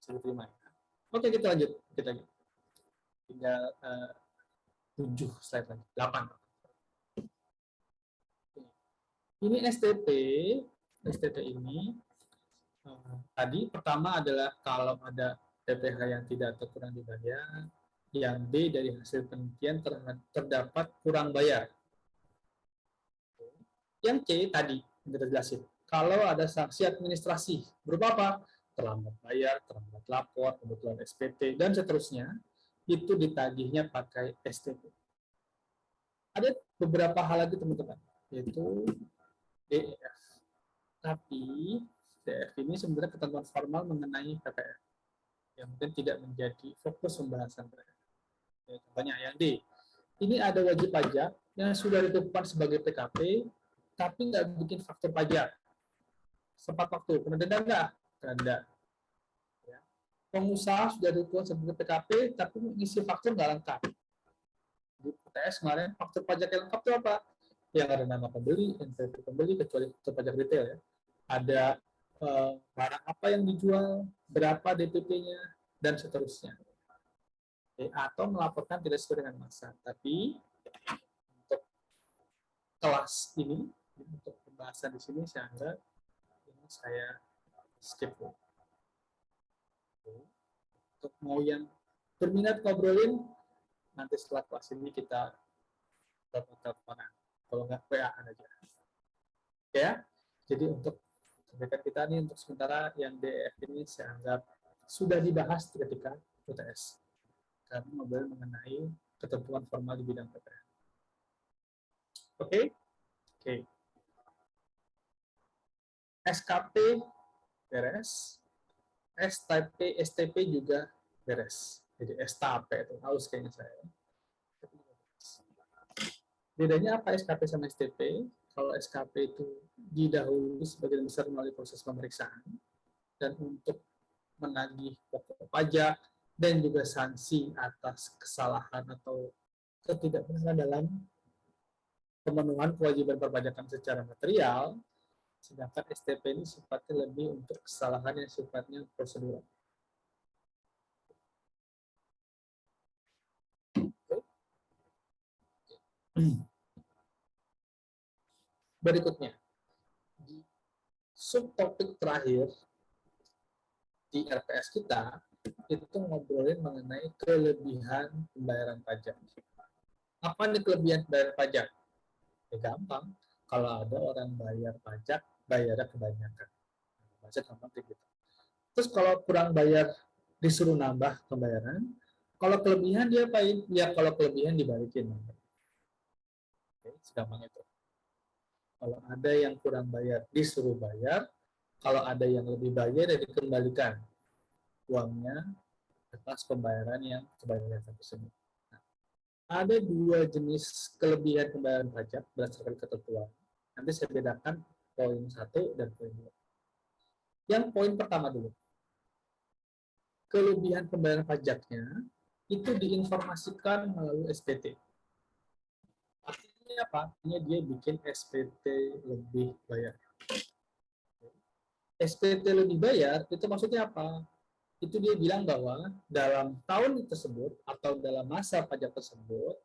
Sudah terima. Oke, kita lanjut. Kita lanjut. Tinggal 7 slide lagi. 8. Ini STP. STP ini tadi pertama adalah kalau ada PPh yang tidak atau kurang dibayar. Yang B dari hasil penelitian terdapat kurang bayar. Yang C tadi kita jelasin. Kalau ada sanksi administrasi berupa apa? Terlambat bayar, terlambat lapor, kebetulan SPT dan seterusnya, itu ditagihnya pakai STP. Ada beberapa hal lagi teman-teman, yaitu DEF. Tapi DEF ini sebenarnya ketentuan formal mengenai PPN yang mungkin tidak menjadi fokus pembahasan mereka. Contohnya yang D. Ini ada wajib pajak yang sudah ditetapkan sebagai PKP, tapi nggak bikin faktur pajak. Sempat waktu, pernah denda nggak? Denda. Ya. Pengusaha sudah ditetapkan sebagai PKP, tapi mengisi faktur nggak lengkap. Di UTS kemarin, faktur pajak yang lengkap itu apa? Yang ada nama pembeli, NPWP pembeli, kecuali faktur pajak retail ya. Ada barang apa yang dijual, berapa DPP-nya, dan seterusnya. Atau melaporkan tidak sesuai dengan masa. Tapi untuk kelas ini, untuk pembahasan di sini saya anggap ini saya skip. Untuk mau yang berminat ngobrolin, nanti setelah kelas ini kita telepon-teleponan. Kalau nggak WA-an aja. Ya, jadi untuk rekan kita nih untuk sementara yang DEF ini saya anggap sudah dibahas ketika UTS. Karena ngobrol mengenai ketentuan formal di bidang PPN. Oke? Oke. SKP beres. STP juga beres. Jadi STP itu haus kayaknya saya. Bedanya apa SKP sama STP? Kalau SKP itu didahului sebagian besar melalui proses pemeriksaan dan untuk menagih pokok pajak dan juga sanksi atas kesalahan atau ketidakbenaran dalam pemenuhan kewajiban perpajakan secara material, sedangkan STP ini sifatnya lebih untuk kesalahan yang sifatnya prosedural. Berikutnya, di subtopik terakhir di RPS kita, itu ngobrolin mengenai kelebihan pembayaran pajak. Apa nih kelebihan pembayaran pajak? Ya gampang, kalau ada orang bayar pajak, bayarnya kebanyakan. Bahasa gampang gitu. Terus kalau kurang bayar, disuruh nambah pembayaran. Kalau kelebihan dia apain? Ya kalau kelebihan dibalikin. Oke, segampang itu. Kalau ada yang kurang bayar, disuruh bayar. Kalau ada yang lebih bayar, ya dikembalikan uangnya atas pembayaran yang kebanyakan tersebut. ada 2 jenis kelebihan pembayaran pajak berdasarkan ketentuan. Nanti saya bedakan poin 1 dan poin 2. Yang poin pertama dulu. Kelebihan pembayaran pajaknya itu diinformasikan melalui SPT. Artinya apa? Artinya dia bikin SPT lebih bayar. SPT lebih bayar itu maksudnya apa? Itu dia bilang bahwa dalam tahun tersebut atau dalam masa pajak tersebut,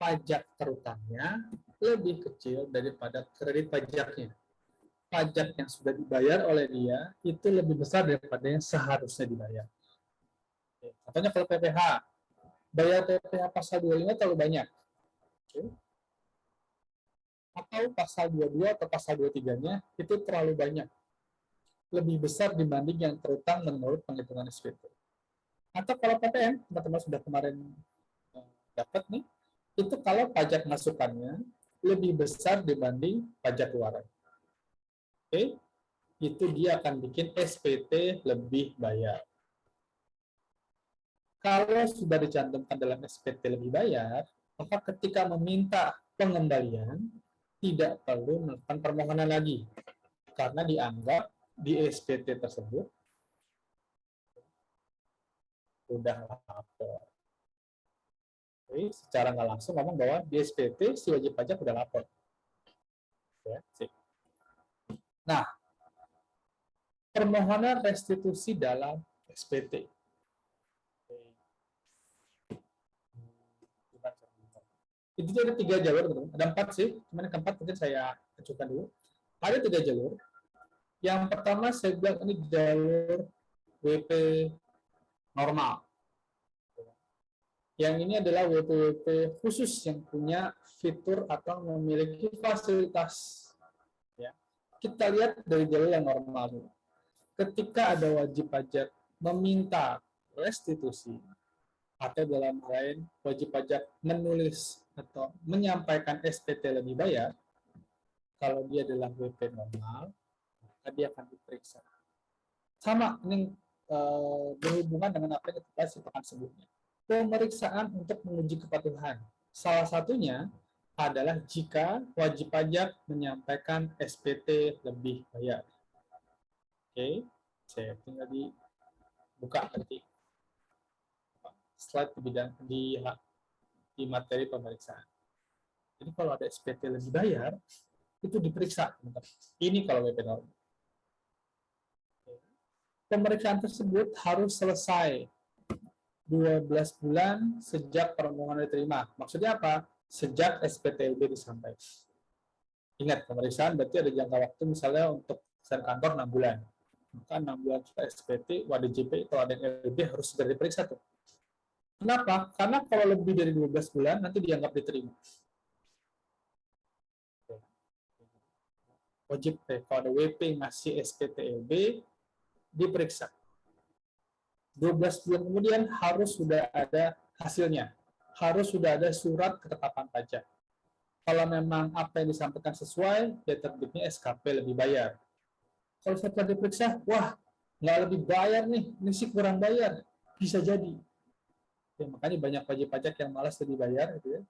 pajak terutangnya lebih kecil daripada kredit pajaknya. Pajak yang sudah dibayar oleh dia itu lebih besar daripada yang seharusnya dibayar. Contohnya kalau PPh, bayar PPh pasal 25 terlalu banyak. Atau pasal 22 atau pasal 23-nya itu terlalu banyak. Lebih besar dibanding yang terutang menurut penghitungan SPT. Atau kalau PPN, teman-teman sudah kemarin dapat nih, itu kalau pajak masukannya lebih besar dibanding pajak keluaran. Oke, itu dia akan bikin SPT lebih bayar. Kalau sudah dicantumkan dalam SPT lebih bayar, maka ketika meminta pengembalian, tidak perlu melakukan permohonan lagi. Karena dianggap di SPT tersebut sudah lapor. Jadi, secara nggak langsung ngomong bahwa di SPT si wajib pajak sudah lapor. Ya, sip. Nah, permohonan restitusi dalam SPT. Itu ada 3 jalur, teman-teman. Ada 4 sih, cuman yang keempat mungkin saya acukan dulu. Ada 3 jalur. Yang pertama saya bilang ini jalur WP normal. Yang ini adalah WP khusus yang punya fitur atau memiliki fasilitas. Ya. Kita lihat dari jalur yang normal dulu. Ketika ada wajib pajak meminta restitusi, atau dalam lain wajib pajak menulis atau menyampaikan SPT lebih bayar, kalau dia adalah WP normal, maka dia akan diperiksa. Sama, ini berhubungan dengan apa yang kita sebutkan sebelumnya. Pemeriksaan untuk menguji kepatuhan. Salah satunya adalah jika wajib pajak menyampaikan SPT lebih bayar. Oke, saya tinggal dibuka nanti slide di bidang di materi pemeriksaan. Jadi kalau ada SPT lebih bayar, itu diperiksa. Ini kalau WP normal. Pemeriksaan tersebut harus selesai 12 bulan sejak permohonan diterima. Maksudnya apa? Sejak SPTLB disampaikan. Ingat, pemeriksaan berarti ada jangka waktu misalnya untuk kantor 6 bulan. Maka 6 bulan setelah SPT, WDJP atau ada LB harus segera diperiksa tuh. Kenapa? Karena kalau lebih dari 12 bulan, nanti dianggap diterima. Wajib, kalau ada WP masih SPTLB, diperiksa. 12 bulan kemudian harus sudah ada hasilnya. Harus sudah ada surat ketetapan pajak. Kalau memang apa yang disampaikan sesuai, dia terbitnya SKP lebih bayar. Kalau setelah diperiksa, wah, nggak lebih bayar nih, ini sih kurang bayar. Bisa jadi. Ya, makanya banyak wajib pajak yang malas lebih bayar. Gitu ya.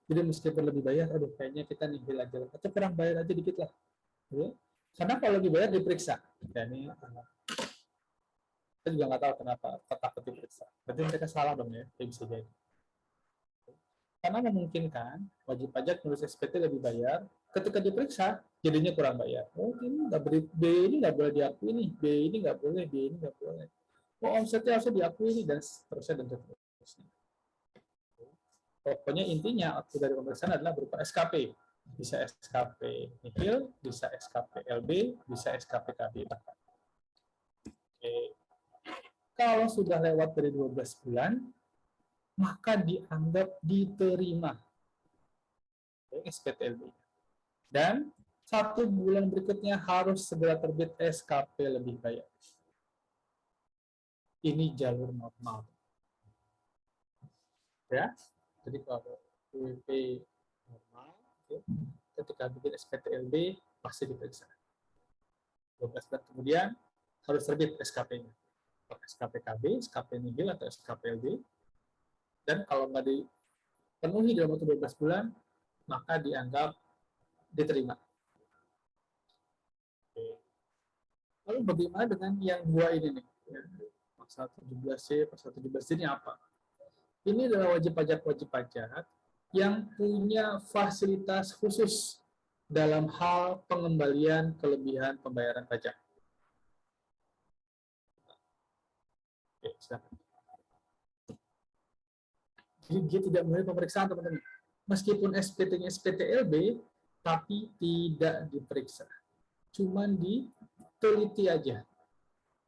Jadi meskipun lebih bayar, aduh kayaknya kita nihil aja. Atau kurang bayar aja dikit lah. Gitu ya. Karena kalau lebih bayar diperiksa. Ya, ini saya juga nggak tahu kenapa takut diperiksa. Berarti mereka salah dong ya, kayak bisa jadi. Karena memungkinkan wajib pajak nulis SPT lebih bayar, ketika diperiksa jadinya kurang bayar. Oh ini nggak beri, B ini nggak boleh diakui nih, B ini nggak boleh, B ini nggak boleh. Oh omsetnya harusnya diakui nih dan seterusnya dan seterusnya. Pokoknya intinya waktu dari pemeriksaan adalah berupa SKP. Bisa SKP nihil, bisa SKP LB, bisa SKP KB bahkan. Oke. Kalau sudah lewat dari 12 bulan, maka dianggap diterima SPTLB. Dan 1 bulan berikutnya harus segera terbit SKP lebih bayar. Ini jalur normal. Ya, jadi kalau WP normal, ketika bikin SPTLB pasti diperiksa. 12 bulan kemudian harus terbit SKP-nya. SKP KB, SKP nihil atau SKPLB. Dan kalau nggak penuhi dalam waktu 12 bulan, maka dianggap diterima. Oke. Lalu bagaimana dengan yang dua ini nih? Ya, pasal 17C, pasal 17D ini apa? Ini adalah wajib pajak yang punya fasilitas khusus dalam hal pengembalian kelebihan pembayaran pajak. Oke, silakan. Jadi dia tidak melalui pemeriksaan, teman-teman. Meskipun SPT-nya SPTLB, tapi tidak diperiksa. Cuman diteliti aja.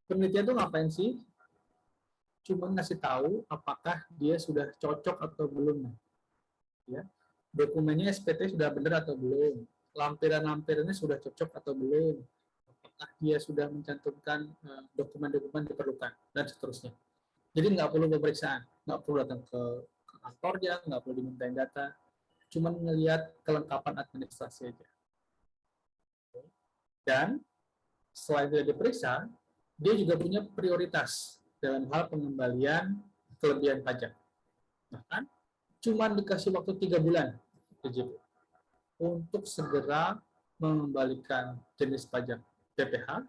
Penelitian itu ngapain sih? Cuma ngasih tahu apakah dia sudah cocok atau belum. Ya. Dokumennya SPT sudah benar atau belum. Lampiran-lampirannya sudah cocok atau belum. Apakah dia sudah mencantumkan dokumen-dokumen diperlukan, dan seterusnya. Jadi nggak perlu pemeriksaan, nggak perlu datang ke kantornya, nggak perlu dimintain data, cuma melihat kelengkapan administrasi aja. Dan selain tidak diperiksa, dia juga punya prioritas dalam hal pengembalian kelebihan pajak. Bahkan cuma dikasih waktu 3 bulan DJP untuk segera mengembalikan jenis pajak PPh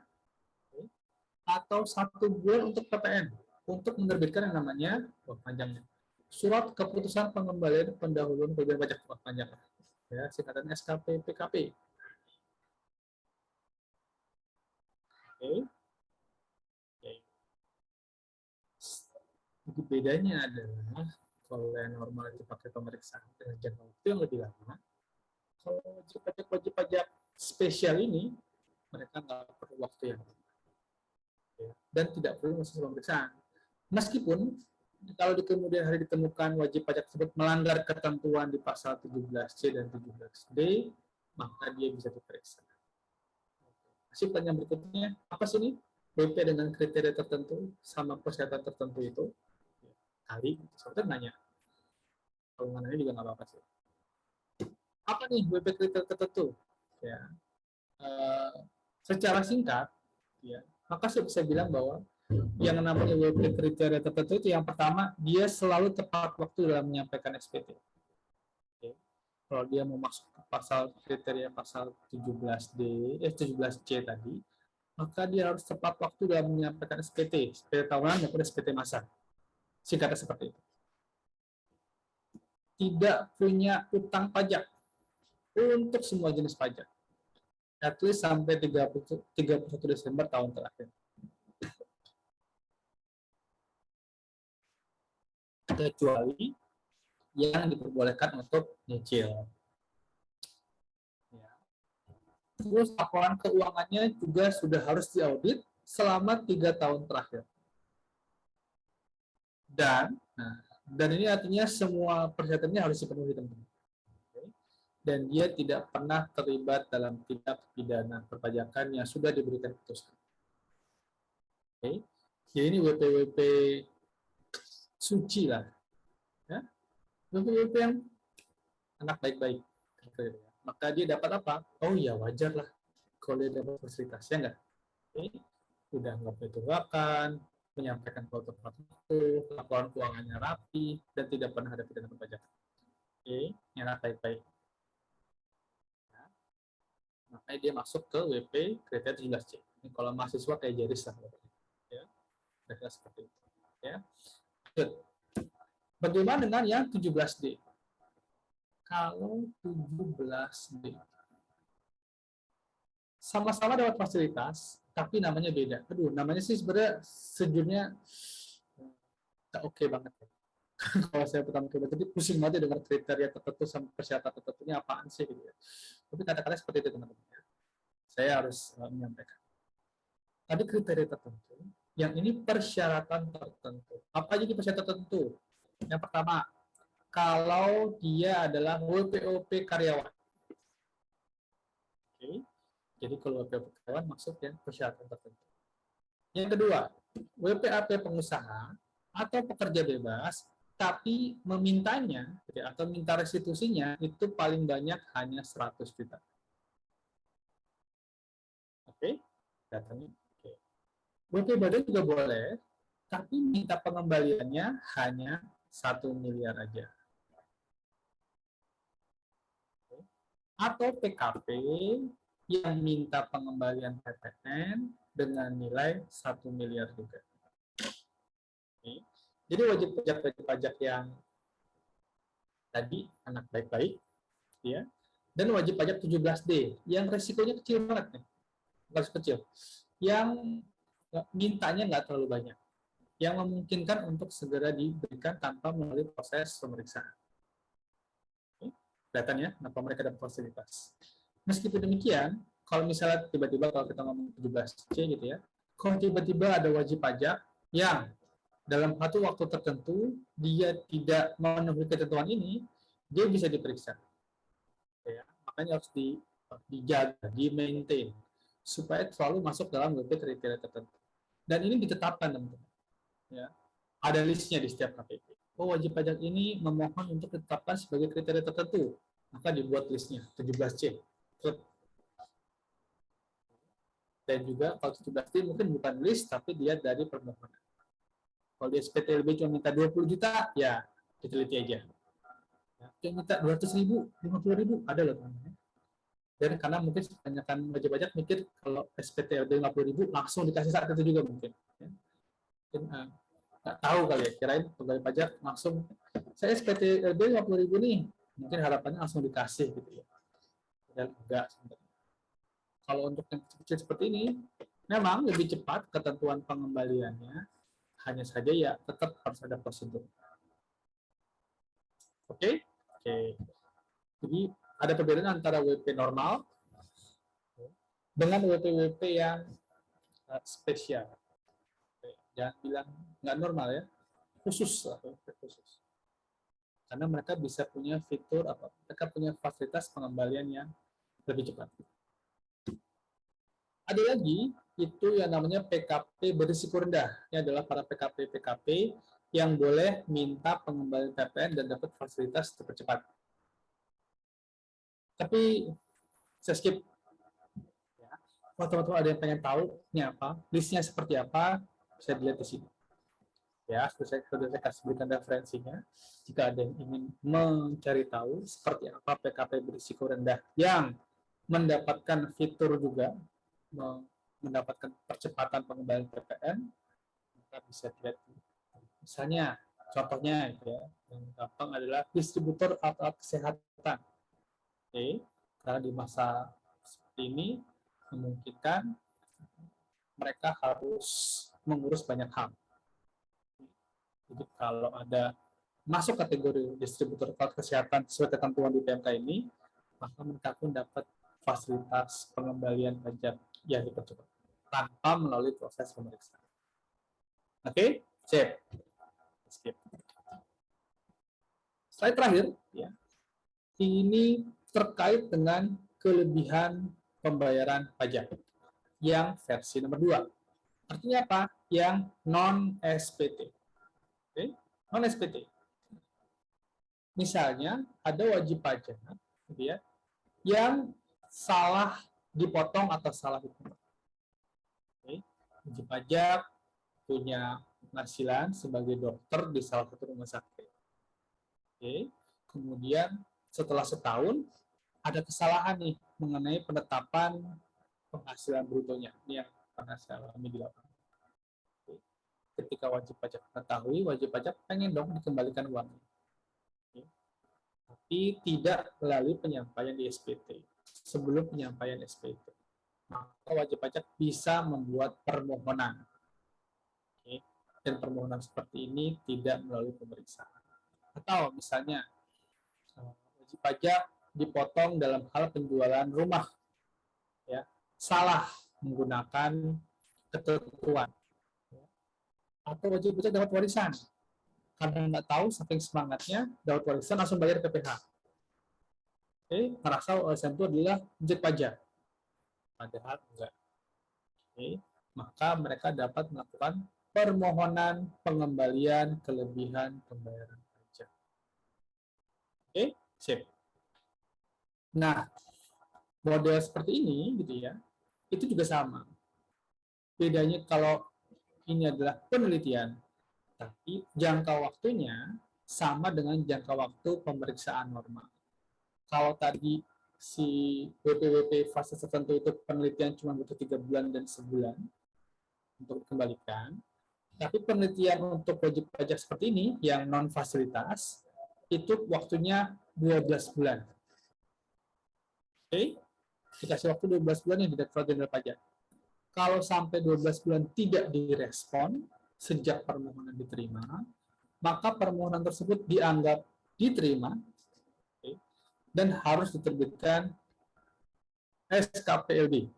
atau 1 bulan untuk PPN untuk menerbitkan yang namanya panjangnya surat keputusan pengembalian pendahuluan kelebihan pajak panjang, ya, singkatan SKP PKP. Oke. Jadi bedanya adalah kalau yang normal itu pakai pemeriksaan dengan jangka waktu yang lebih lama. Kalau wajib pajak spesial ini mereka nggak perlu waktu yang lama, ya, dan tidak perlu proses pemeriksaan. Meskipun kalau di kemudian hari ditemukan wajib pajak tersebut melanggar ketentuan di pasal 17C dan 17D, maka dia bisa diperiksa. Masih pertanyaan berikutnya, apa sih ini? WP dengan kriteria tertentu sama persyaratan tertentu itu? Kali, sebenarnya nanya. Kalau nanya juga nggak apa-apa sih. Apa nih WP kriteria tertentu? Ya. Secara singkat, ya, maka saya bisa bilang bahwa yang namanya WP kriteria tertentu itu yang pertama, dia selalu tepat waktu dalam menyampaikan SPT. Oke. Kalau dia mau masuk ke pasal kriteria pasal 17C tadi, maka dia harus tepat waktu dalam menyampaikan SPT tahunan maupun SPT masa. Singkatnya seperti itu. Tidak punya utang pajak untuk semua jenis pajak. At least sampai 31 Desember tahun terakhir. Kecuali yang diperbolehkan untuk nyicil. Ya. Terus laporan keuangannya juga sudah harus diaudit selama 3 tahun terakhir. Dan ini artinya semua persyaratannya harus dipenuhi, teman-teman. Dan dia tidak pernah terlibat dalam tindak pidana perpajakan yang sudah diberikan putusan. Oke. Jadi ini WP-WP suci lah. Ya. WP-WP yang anak baik-baik. Maka dia dapat apa? Oh ya, wajar lah kalau dia dapat fasilitasnya enggak. Oke. Udah nggak boleh tunggakan, menyampaikan kalau tepat waktu, laporan keuangannya rapi, dan tidak pernah ada pidana perpajakan. Oke, nyarat baik-baik. Nah, makanya dia masuk ke WP kriteria 17C. Ini kalau mahasiswa kayak Jaris lah. Ya, kira-kira seperti itu. Ya. Bagaimana dengan yang 17D? Kalau 17D, sama-sama dapat fasilitas, tapi namanya beda. Aduh, namanya sih sebenarnya sejujurnya tak oke banget. Kalau saya pertama kali tadi pusing banget dengan kriteria tertentu sama persyaratan tertentunya apaan sih gitu ya. Tapi kata-kata seperti itu, teman-teman. Saya harus menyampaikan. Ada kriteria tertentu, yang ini persyaratan tertentu. Apa aja persyaratan tertentu? Yang pertama, kalau dia adalah WPOP karyawan. Oke. Jadi kalau WPOP karyawan maksudnya persyaratan tertentu. Yang kedua, WPAP pengusaha atau pekerja bebas, tapi memintanya atau minta restitusinya itu paling banyak hanya 100 juta. Oke, datanya. Oke. WP badan juga boleh, tapi minta pengembaliannya hanya 1 miliar aja. atau PKP yang minta pengembalian PPN dengan nilai 1 miliar juga. Oke. Jadi wajib pajak yang tadi anak baik-baik, ya, dan wajib pajak 17D yang resikonya kecil banget nih, bukan kecil, yang mintanya nggak terlalu banyak, yang memungkinkan untuk segera diberikan tanpa melalui proses pemeriksaan. Kelihatan ya, kenapa mereka dapat fasilitas. Meskipun demikian, kalau misalnya tiba-tiba kalau kita ngomong 17C gitu ya, kalau tiba-tiba ada wajib pajak yang dalam satu waktu tertentu dia tidak memenuhi ketentuan ini, dia bisa diperiksa. Ya, makanya harus dijaga, di-maintain, supaya selalu masuk dalam WP kriteria tertentu. Dan ini ditetapkan, teman-teman. Ya, ada listnya di setiap KPP. Oh, wajib pajak ini memohon untuk ditetapkan sebagai kriteria tertentu, maka dibuat listnya 17C. Dan juga kalau 17C mungkin bukan list, tapi dia dari permohonan. Kalau di SPTLB cuma minta 20 juta, ya diteliti aja. Yang minta 200.000, 50.000, ada loh teman-teman. Dan karena mungkin kebanyakan wajib pajak mikir kalau SPTLB 50.000 langsung dikasih saat itu juga mungkin. Mungkin nggak tahu kali ya, kirain pegawai pajak langsung saya SPTLB 50.000 nih, mungkin harapannya langsung dikasih gitu ya. Dan enggak sebenarnya. Kalau untuk yang kecil seperti ini, memang lebih cepat ketentuan pengembaliannya, hanya saja ya tetap harus ada prosedur. Oke? Oke. Jadi ada perbedaan antara WP normal dengan WP-WP yang spesial. Jangan bilang nggak normal ya, khusus lah, khusus. Karena mereka bisa punya fitur apa? Mereka punya fasilitas pengembalian yang lebih cepat. Ada lagi itu yang namanya PKP berisiko rendah. Ini adalah para PKP yang boleh minta pengembalian PPN dan dapat fasilitas cepat-cepat. Tapi saya skip. Ya. Kalau teman-teman ada yang pengen tahu ini apa, listnya seperti apa, bisa dilihat di sini. Ya, sudah saya kasih berikan referensinya. Jika ada yang ingin mencari tahu seperti apa PKP berisiko rendah yang mendapatkan fitur juga, mendapatkan percepatan pengembalian PPN, maka bisa dilihat. Misalnya, contohnya ya, yang gampang adalah distributor alat kesehatan. Oke, karena di masa seperti ini memungkinkan mereka harus mengurus banyak hal. Jadi kalau ada masuk kategori distributor alat kesehatan sesuai ketentuan di PMK ini, maka mereka pun dapat fasilitas pengembalian pajak yang dipercepat tanpa melalui proses pemeriksaan. Oke, sip. Skip. Slide terakhir, ya. Ini terkait dengan kelebihan pembayaran pajak yang versi nomor 2. Artinya apa? Yang non-SPT. Okay? Non-SPT. Misalnya, ada wajib pajak ya, yang salah dipotong atau salah hitung. Okay? Wajib pajak punya penghasilan sebagai dokter di salah satu rumah sakit. Okay? Kemudian setelah setahun ada kesalahan nih mengenai penetapan penghasilan brutonya. Ini yang pernah saya alami di lapangan. Okay? Ketika wajib pajak mengetahui, wajib pajak pengen dong dikembalikan uangnya. Okay? Tapi tidak melalui penyampaian di SPT. Sebelum penyampaian SPT, maka wajib pajak bisa membuat permohonan. Okay? Dan permohonan seperti ini tidak melalui pemeriksaan. Atau misalnya wajib pajak dipotong dalam hal penjualan rumah, ya, salah menggunakan ketentuan, ya. Atau wajib pajak dapat warisan karena nggak tahu saking semangatnya dapat warisan langsung bayar PPh. Oke, merasa warisan itu adalah objek pajak, padahal enggak. Oke, maka mereka dapat melakukan permohonan pengembalian kelebihan pembayaran pajak. Oke, sip. Nah, model seperti ini gitu ya, itu juga sama. Bedanya kalau ini adalah penelitian, tapi jangka waktunya sama dengan jangka waktu pemeriksaan normal. Kalau tadi si WP fase tertentu itu penelitian cuma butuh 3 bulan dan sebulan untuk dikembalikan. Tapi penelitian untuk wajib pajak seperti ini, yang non-fasilitas, itu waktunya 12 bulan. Oke? Dikasih waktu 12 bulan yang di Direktorat Jenderal Pajak. Kalau sampai 12 bulan tidak direspon sejak permohonan diterima, maka permohonan tersebut dianggap diterima, oke, dan harus diterbitkan SKPLB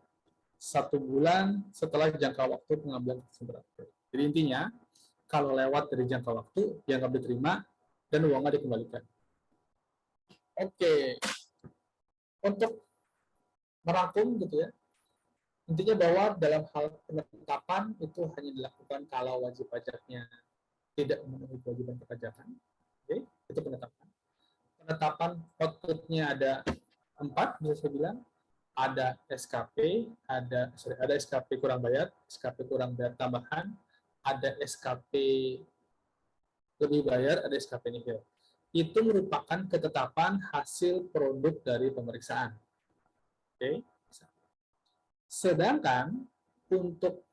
1 bulan setelah jangka waktu pengambilan tersebut. Jadi intinya, kalau lewat dari jangka waktu, dianggap diterima, dan uangnya dikembalikan. Oke. Untuk merangkum gitu ya, intinya bahwa dalam hal penetapan itu hanya dilakukan kalau wajib pajaknya tidak memenuhi kewajiban perpajakan. Oke, itu penetapan. Penetapan outputnya ada 4, bisa saya bilang. Ada SKP, ada SKP kurang bayar, SKP kurang bayar tambahan, ada SKP lebih bayar, ada SKP nihil. Itu merupakan ketetapan hasil produk dari pemeriksaan. Oke. Sedangkan untuk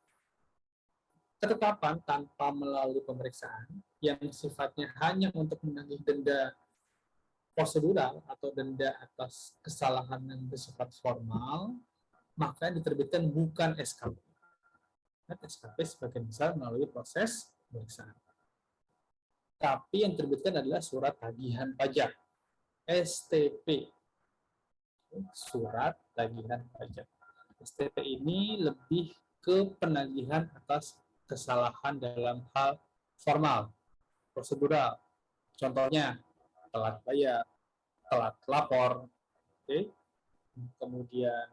ketetapan tanpa melalui pemeriksaan yang sifatnya hanya untuk menagih denda prosedural atau denda atas kesalahan yang bersifat formal, maka yang diterbitkan bukan SKP. SKP sebagian besar melalui proses pemeriksaan. Tapi yang diterbitkan adalah surat tagihan pajak, STP. Surat tagihan pajak. STP ini lebih ke penagihan atas kesalahan dalam hal formal, prosedural. Contohnya, telat bayar, telat lapor, kemudian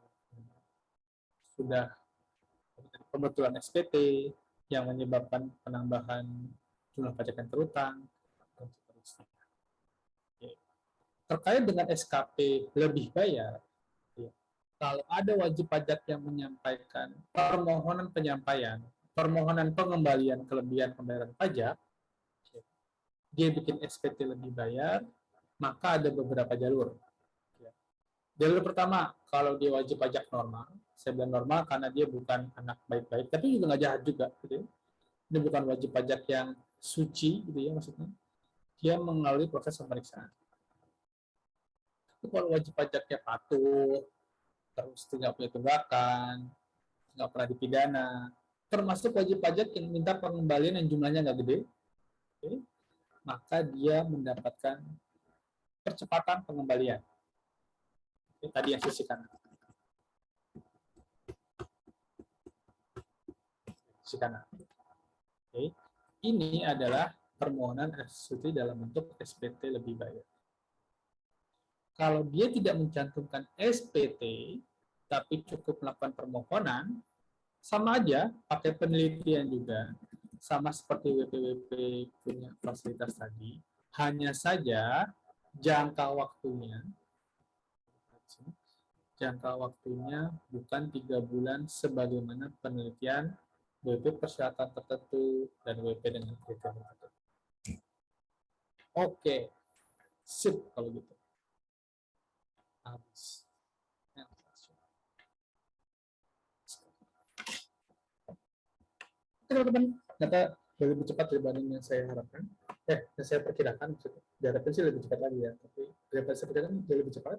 sudah pembetulan SPT yang menyebabkan penambahan jumlah pajak yang terutang, dan seterusnya. Terkait dengan SKP lebih bayar, kalau ada wajib pajak yang menyampaikan permohonan penyampaian, permohonan pengembalian kelebihan pembayaran pajak, dia bikin SPT lebih bayar, maka ada beberapa jalur. Jalur pertama, kalau dia wajib pajak normal, saya bilang normal karena dia bukan anak baik-baik, tapi juga nggak jahat juga. Gitu. Ini bukan wajib pajak yang suci, gitu ya maksudnya. Dia melalui proses pemeriksaan. Kalau wajib pajaknya patuh, terus tidak punya tunggakan, nggak pernah dipidana, termasuk wajib pajak yang minta pengembalian yang jumlahnya nggak gede, maka dia mendapatkan percepatan pengembalian. Tadi yang sisi kanan. Sisi kanan. Ini adalah permohonan SUT dalam bentuk SPT lebih bayar. Kalau dia tidak mencantumkan SPT, tapi cukup melakukan permohonan, sama aja, pakai penelitian juga, sama seperti WP-WP punya fasilitas tadi, hanya saja jangka waktunya bukan 3 bulan sebagaimana penelitian WP persyaratan tertentu dan WP dengan kriteria tertentu. Oke, sip kalau gitu. Habis. Teman-teman, ternyata lebih cepat dibanding yang saya harapkan. Yang saya perkirakan, diharapkan sih lebih cepat lagi ya, tapi daripada saya perkirakan lebih cepat.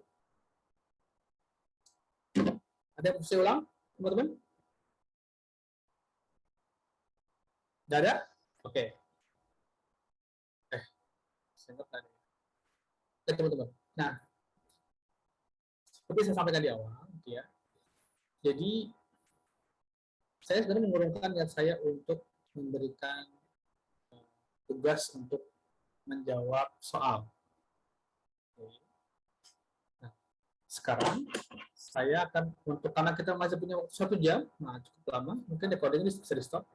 Ada yang bisa ulang, teman-teman? Tidak ada? Oke. Saya ingat tadi. Oke, teman-teman. Nah, seperti saya sampaikan di awal, ya. Jadi, saya sebenarnya mengurungkan niat saya untuk memberikan tugas untuk menjawab soal. Nah, sekarang saya akan karena kita masih punya waktu 1 jam, nah cukup lama, mungkin recording ini bisa di stop.